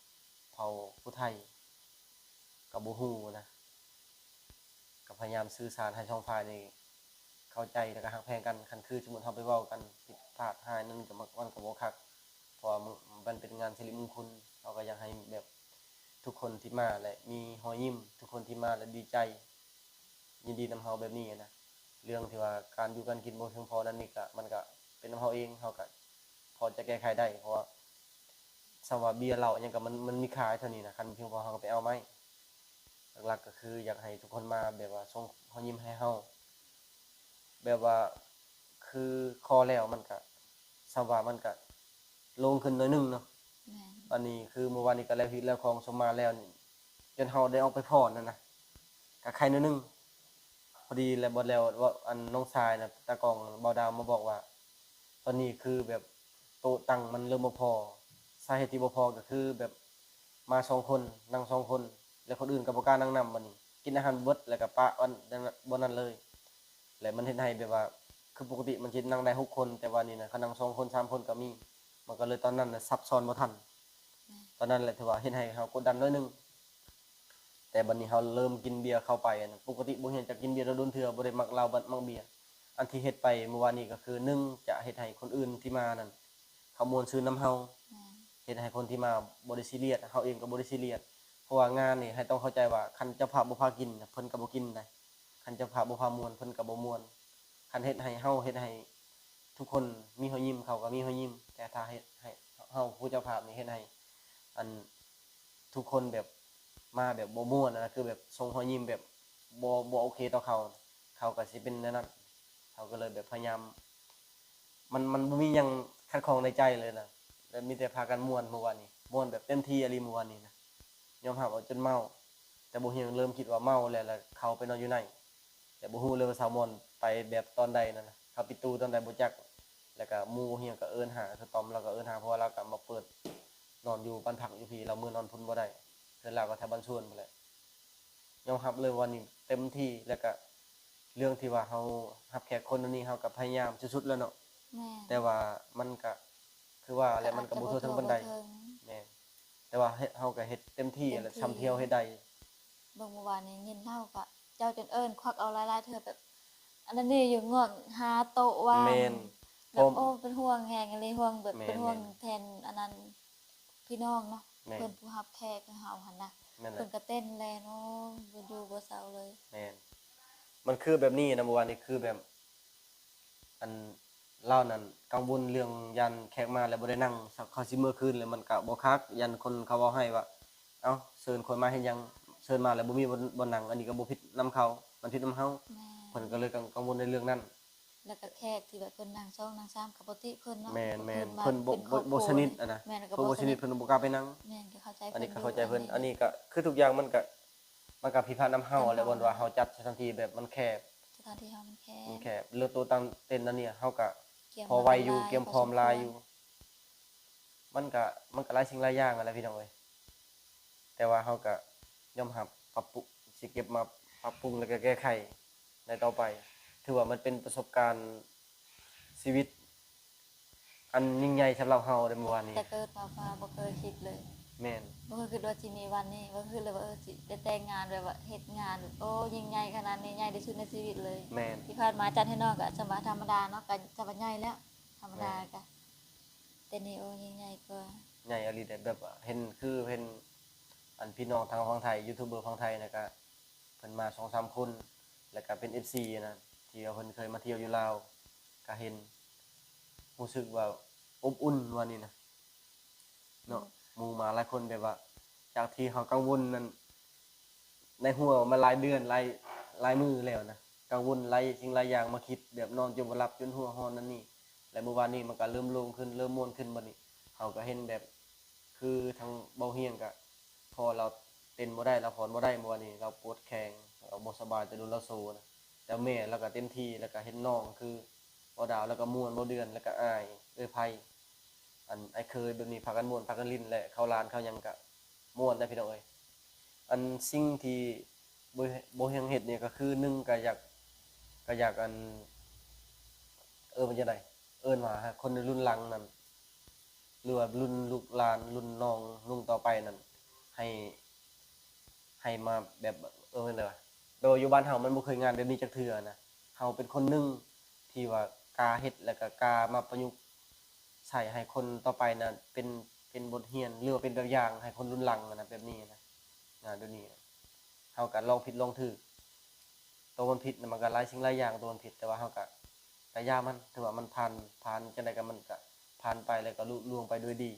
เผ่าผู้ไทยก็บ่ฮู้นะก็พยายามสื่อสารให้สองฝ่ายนี่ เข้าใจแล้วก็ฮักแพงกันคันคือสมมุติเฮาไปเว้ากันผิดพลาดหายนั่นก็มันก็บ่คักเพราะว่ามันเป็นงานสิริมงคลเราก็อยากให้แบบทุกคนที่มาแหละมีรอยยิ้มทุกคนที่มาแล้วดีใจยินดีนำเฮาแบบนี้นะเรื่องที่ว่าการอยู่กันกินบ่เพียงพอนั้นนี่ก็มันก็เป็นนำเฮาเองเฮาก็พอจะแก้ไขได้เพราะว่าสำว่าเบียร์เหล้าอิหยังก็มันมีขายเท่านี้นะคันเพียงพอเฮาก็ไปเอาไหมหลักๆก็คืออยากให้ทุกคนมาแบบว่าส่งรอยยิ้มให้เฮาแบบว่าคือคอแล้วมันก็สำว่ามันก็โล่งขึ้นหน่อยหนึงเนาะ แม่น อันนี้คือเมื่อวานนี้ก็แล้วฮิตแล้วของสมมาแล้วนี่จนเฮาได้ออกไปพ้อนั่นนะก็ใครนิดนึงพอดีแล้วบ่แล้วว่าอันน้องชายน่ะตากล้องเบาดาวมาบอกว่าตอนนี้คือแบบโต๊ะตั้งมันเริ่มบ่พอสาเหตุที่บ่พอก็คือแบบมาสองคนนั่งสองคนแล้วคนอื่นก็บ่กล้านั่งนำบัดนี้กินอาหารเบิดแล้วก็ปะอันนั้นบ่นั้นเลยแล้วมันเฮ็ดให้แบบว่าคือปกติมันสินั่งได้หกคนแต่ว่านี่น่ะเขานั่งสองคนสามคนก็มีมันก็เลยตอนนั้นน่ะซับซ้อนบ่ทัน ตอนนั้นแหละถือว่าเฮ็ดให้เฮากดดันน้อยหนึงแต่บัดนี้เฮาเริ่มกินเบียร์เข้าไปอะนะปกติบ่เห็นจะกินเบียร์แล้วโดนเทื่อบ่ได้มักเหล้าบัดมักเบียร์อันที่เฮ็ดไปเมื่อวานนี้ก็คือหนึ่งจะเฮ็ดให้คนอื่นที่มานั่นเขาม่วนซื่นนำเฮา แม่น เฮ็ดให้คนที่มาบ่ได้ซีเรียสเฮาเองก็บ่ได้ซีเรียสเพราะว่างานนี่ให้ต้องเข้าใจว่าคันเจ้าภาพบ่พากินน่ะเพิ่นก็บ่กินได้คันเจ้าภาพบ่พาม่วนเพิ่นก็บ่ม่วนคันเฮ็ดให้เฮาเฮ็ดให้ทุกคนมีรอยยิ้มเขาก็มีรอยยิ้มแต่ถ้าเฮ็ดให้เฮาผู้เจ้าภาพนี่เฮ็ดให้อัน ทุกคนแบบมาแบบบ่ม่วนนะคือแบบส่งรอยยิ้มแบบบ่โอเคต่อเขาเขาก็สิเป็นแนวนั้นเขาก็เลยแบบพยายามมันบ่มีหยังขัดข้องในใจเลยนะแล้วมีแต่พากันม่วนเมื่อวานนี้ม่วนแบบเต็มที่อีหลีเมื่อวานนี้นะยอมรับว่าจนเมาแต่บ่เฮียงเริ่มคิดว่าเมาแล้วเขาไปนอนอยู่ไหนแต่บ่ฮู้เลยว่าสาวม่วนไปแบบตอนใดนั่นน่ะเขาปิดตู้ตอนใดบ่จักแล้วก็หมู่เฮียงก็เอิ้นหาคือตอมเราก็เอิ้นหาเพราะว่าเราก็มาเปิดนอนอยู่บ้านพักอยู่พี่เรามื้อนอนพุ่นบ่ได้ เสร็จแล้วก็แถวบ้านสวนไปแหละยอมรับเลยว่านี่เต็มที่แล้วก็เรื่องที่ว่าเฮารับแขกคนอันนี้เฮาก็พยายามสุดๆแล้วเนาะแม่น แต่ว่ามันก็คือว่าแล้วมันก็บ่ทั่วถึงปานใด บ่ถึง แม่นแต่ว่าเฮาก็เฮ็ดเต็มที่แล้วทำเที่ยวให้ได้ เบิ่งเมื่อวานนี้ยินเฮาก็เจ้าจนเอิ้นควักเอาหลายๆเทื่อแบบอันนั้นนี่อยู่ง่วงหาโต๊ะว่าง แม่น แบบโอ้เป็นห่วงแฮงอีหลีห่วงแบบ แม่น เป็นห่วงแทนอันนั้นพี่น้องเนาะ แม่น เพิ่นผู้รับแขกให้เฮาหั่นน่ะ นั่นแห เพิ่ ละ นก็เต้นแลเนาะบ่อยู่บ่เซาเลย แม่นมันคือแบบนี้นะเมื่อวานนี้คือแบบอันเล่านั่นกังวลเรื่องยันแขกมาแล้วบ่ได้นั่งสักเขาสิมื้อคืนแล้วมันก็บ่คักยันคนเขาเว้าให้ว่าเอ้าเชิญคนมาเฮ็ดหยังเชิญมาแล้วบ่มีบ่นั่งอันนี้ก็บ่ผิดนำเขามันผิดนำเฮา แม่ เพิ่นก็เลยกังวลในเรื่องนั้น แล้วก็แขกที่แบบเพิ่นนั่ง2นั่ง3ก็บ่ติเพิ่นเนาะ แม่น มา เพิ่นบ่ เป็นครอบครั บ่ ว สนิทอะนะ แม่นก็ เพิ่นบ่สนิทเพิ่นบ่กล้าไปนั่ง แม่นก็เข้าใจ อันนี้ก็ อยู่ เข้าใจเพิ่นอันนี้ก็คือทุกอย่างมันก็ผิดพลาดนำเฮาแหละบ่ว่าเฮาจัดสถานที่แบบมันแคบ สถานที่เฮามันแค มัน บ แคบเรื่องตัวตั้งเต็นท์อันเนี้ยเฮาก็ เกี่ยม พอไหวอยู่ หลาย เตรียมพร้อมหลายอยู่ มันก็หลายสิ่งหลายอย่างอะแหละพี่น้องเอ้ยแต่ว่าเฮาก็ยอมรับปรับปรุงสิเก็บมาปรับปรุงแล้วก็แก้ไขในต่อไปถือว่ามันเป็นประสบการณ์ชีวิต อันยิ่งใหญ่สำหรับเฮาในเมื่อวานนี้ แต่เกิดมาฟ้าบ่เคยคิดเลย แม่น บ่เคยคิดว่าสิมีวันนี้บ่เคยคิดเลยว่าสิได้แต่งงานแบบว่าเฮ็ดงานแบบโอ้ยิ่งใหญ่ขนาดนี้ใหญ่ที่สุดในชีวิตเลย แม่น ที่ผ่านมาจัดให้น้องก็สบายธรรมดาเนาะก็สบายใหญ่แล้วธรรมดาก็แต่นี่โอ้ยิ่งใหญ่กว่า ใหญ่อหลีแต่แบบว่าเห็นคือเห็นอันพี่น้องทางฝั่งไทยยูทูบเบอร์ฝั่งไทยนะก็เพิ่นมา2-3คนแล้วก็เป็น FC นะที่ว่าเพิ่นเคยมาเที่ยวอยู่ลาวก็เห็นรู้สึกว่าอบอุ่นว่านี่นะเนาะหมู่มาหลายคนแบบว่า จากที่เขากังวลนั้นในหัวมาหลายเดือนหลายมื้อแล้วนะกังวลหลายสิ่งหลายอย่างมาคิดแบบนอนจนบ่หลับจนหัวร้อนนั่นนี่และเมื่อวานนี้มันก็เริ่มโล่งขึ้นเริ่มม่วนขึ้นบัดนี้เขาก็เห็นแบบ คือทางเบาเฮียงก็พอเราเต้นบ่ได้เราผ่อนบ่ได้เมื่อวานนี้เราปวดแข้งเราบ่สบายแต่โดนเราโซนะแต่แม่เราก็เต็มที่แล้วก็เห็นน้องคือบ่ดาวแล้วก็ม่วนบ่เดือนแล้วก็อ้ายไผอันไอ้เคยแบบนี้พากันม่วนพากันลิ้นแหละเข้าร้านเข้าหยังก็ม่วนได้พี่น้องเอ้ยอันสิ่งที่บ่เฮียงเฮ็ดเนี่ยก็คือหนึ่งก็อยากอันมันจังได๋เอิ้นว่าคนในรุ่นหลังนั้น หรือว่ารุ่นลูกหลานรุ่นน้องรุ่นต่อไปนั่นให้ให้มาแบบเป็นไดวะโดยอยู่บ้านเฮามันบ่เคยงานแบบนี้จักเทื่อนะ เฮาเป็นคนหนึงที่ว่ากล้าเฮ็ดแล้วก็กล้ามาประยุกต์ใช้ให้คนต่อไปน่ะเป็นบทเรียนหรือว่าเป็นแบบอย่างให้คนรุ่นหลังอะนะแบบนี้นะเดี๋ยวนี้เฮาก็ลองผิดลองถูกตัวมันผิดน่ะมันก็หลายสิ่งหลายอย่างตัวมันผิดแต่ว่าเฮาก็พยายามมันถือว่ามันผ่านจังได๋ก็มันก็ผ่านไปแล้วก็ลุล่วงไปด้วยดี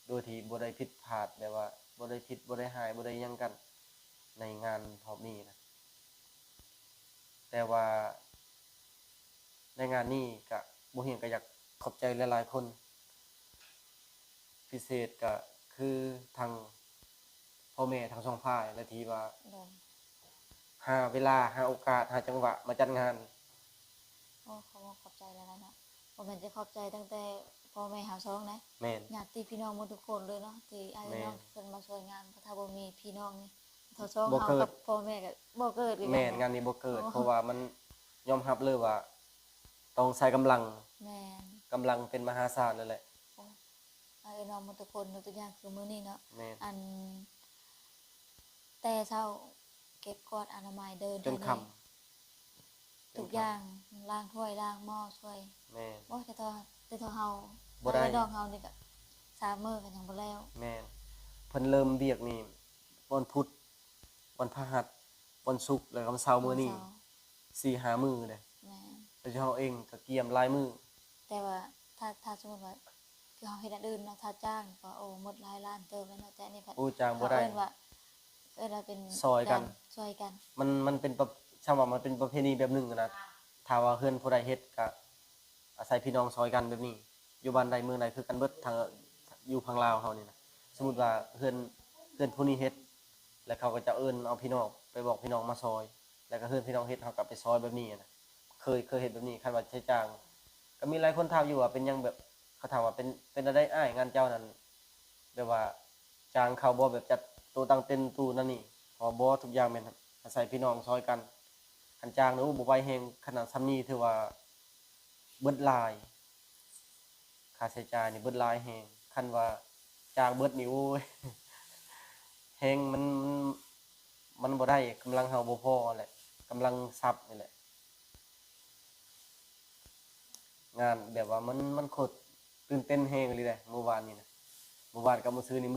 โดยที่บ่ได้ผิดพลาดแบบว่าบ่ได้ผิดบ่ได้หายบ่ได้หยังกันในงานพร้อมนี้นะแต่ว่าในงานนี้ก็บ่เห็นก็อยากขอบใจหลายๆคนพิเศษก็คือทางพ่อแม่ทั้งสองฝ่ายและที่ว่าโดยหาเวลาหาโอกาสหาจังหวะมาจัดงาน โอ้เขาก็ขอบใจแล้วเนาะบ่แม่นจะขอบใจตั้งแต่พ่อแม่เฮาสองนะ แม่น ญาติพี่น้องหมดทุกคนเลยเนาะที่อ้าย แม่น น้องเพิ่นมาช่วยงานเพราะถ้าบ่มีพี่น้องนี่เท่าสอง บ่ เฮา เกิด กับพ่อแม่ก็บ่เกิดคือกั แม่น นะ งานนี้บ่เกิด อ๋อ เพราะว่ามันยอมรับเลยว่าต้องใช้กำลัง แม่น กำลังเป็นมหาศาลนั่นแหละ โอ้อ้ายน้องหมดทุกคนยกตัวอย่างคือมื้อนี้เนาะ แม่น อันแต่เช้าเก็บกวาดอนามัยเดิน จน เท่า ค่ำ นี้ทุกอย่างล้างถ้วยล้างหม้อช่วย แม่น โอ้ยแต่เท่าเฮา บ่ได้ อ้ายน้องเฮานี่ก็3 มื้อก็ยังบ่แล้ว แม่นเพิ่นเริ่มเวียกนี่วันพุธวันพฤหัสวันศุกร์แล้วก็วันเสาร์มื้อนี้ วัเสาร์ 4-5 มื้อเด้ แม่น แต่เฮาเองก็เกี่ยมหลายมื้อ แต่ว่าถ้าสมมติว่าคือเขาเฮ็ดอันอื่นเนาะถ้าจ้างก็โอ้หมดหลายล้านเติบแล้วเนาะแต่อันนี่ผัด โอ้จ้างบ่ได้ เขาเอิ้นว่าเป็น ซอยกัน ซอยกัน มันเป็นประชาวว่ามันเป็นประเพณีแบบหนึงอะนะถ้าว่าเฮือนผู้ใดเฮ็ดก็อาศัยพี่น้องซอยกันแบบนี้ อยู่บ้านใดเมืองใดคือกันเบิดทางอยู่พังลาวเฮานี่นะสมมุติว่าเฮือนผู้นี้เฮ็ดแล้วเขาก็จะเอิ้นเอาพี่น้องไปบอกพี่น้องมาซอย แล้วก็เฮือนพี่น้องเฮ็ดเฮาก็ไปซอยแบบนี้อะนะเคยเฮ็ดแบบนี้คันว่าใช้จ้าง ก็มีหลายคนถามอยู่ว่าเป็นหยังแบบเขาถามว่าเป็นอะไรอ้ายงานเจ้านั้นแบบว่าจ้างเขาบ่แบบจัดตู้ตั้งเต็นท์ตู้นั่นนี่พอบ่ทุกอย่างแม่นอาศัยพี่น้องซอยกันคันจ้างนี่โอ้บ่ไหวแฮงขนาดซำนี้ถือว่าเบิดหลายค่าใช้จ่ายนี่เบิดหลายแฮงคันว่าจ้างเบิดนี่โอ้ย แฮงมันบ่ได้กำลังเฮาบ่พอแหละกำลังทรัพย์นี่แหละ งานแบบว่ามันโคตรตื่นเต้นแฮงเลยแหละเมื่อวานนี้นะเมื่อวานกับมื้อซื่อนี้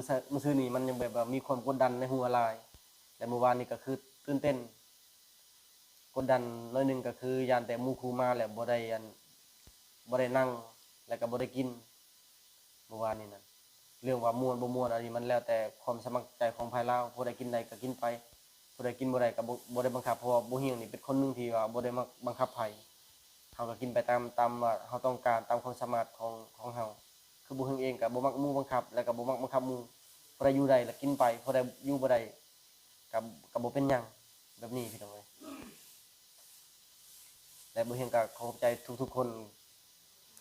มันยังแบบว่ามีความกดดันในหัวหลายแต่เมื่อวานนี้ก็คือตื่นเต้นกดดันน้อยหนึงก็คือย่านแต่หมู่ครูมาแล้วบ่ได้นั่งแล้วก็บ่ได้กินเมื่อวานนี้นะเรื่องว่าม่วนบ่ม่วนอันนี้มันแล้วแต่ความสมัครใจของภายลาวผู้ใดกินได้ก็กินไปผู้ใดกินบ่ได้ก็บ่ได้บังคับเพราะว่าบ่เฮียงนี่เป็นคนหนึงที่ว่าบ่ได้มักบังคับไผ เขาก็กินไปตามว่าเขาต้องการตามความสามารถของเขาคือบ่ฮึงเองก็บ่มักหมู่บังคับแล้วก็บ่มักบังคับหมู่พอได้อยู่ได้แล้วกินไปพอได้อยู่บ่ได้ก็บ่เป็นหยังแบบนี้พี่น้องเอ้ยและบ่เฮียงก็ขอบใจทุกๆคน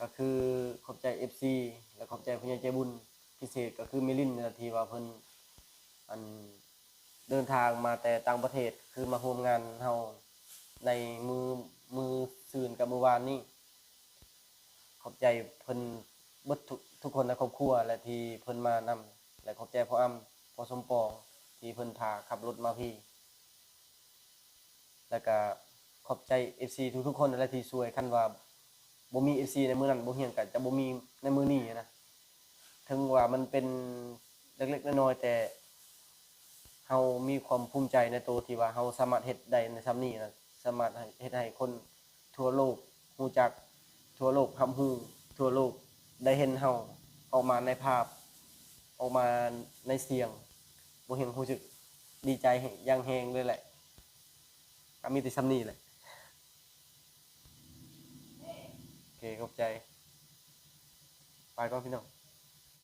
ก็คือขอบใจ FC และขอบใจผู้ใหญ่ใจบุญพิเศษก็คือเมลินนี่แหละที่ว่าเพิ่นอันเดินทางมาแต่ต่างประเทศคือมาร่วมงานเฮาในมือซืนกับมื้อวานนี้ ขอบใจเพิ่นเบิดทุกคนในครอบครัวและที่เพิ่นมานำและขอบใจพ่ออ้ำพ่อสมปองที่เพิ่นพาขับรถมาพี่แล้วก็ขอบใจ FC ทุกๆคนนั่นแหละที่ช่วยคันว่าบ่มี FC ในมื้อนั้นบ่เฮียงกันจะบ่มีในมื้อนี้นะถึงว่ามันเป็นเล็กๆน้อยๆแต่เฮามีความภูมิใจในตัวที่ว่าเฮาสามารถเฮ็ดได้ในส่ำนี้นะสามารถเฮ็ดให้คนทั่วโลกรู้จัก ทั่วโลกรับรู้ทั่วโลกได้เห็นเฮาออกมาในภาพออกมาในเสียงบ่เห็นรู้สึกดีใจอย่างแฮงเลยแหละก็มีแต่ส่ำนี้แหละโอเคขอบใจไปก่อนพี่น้อง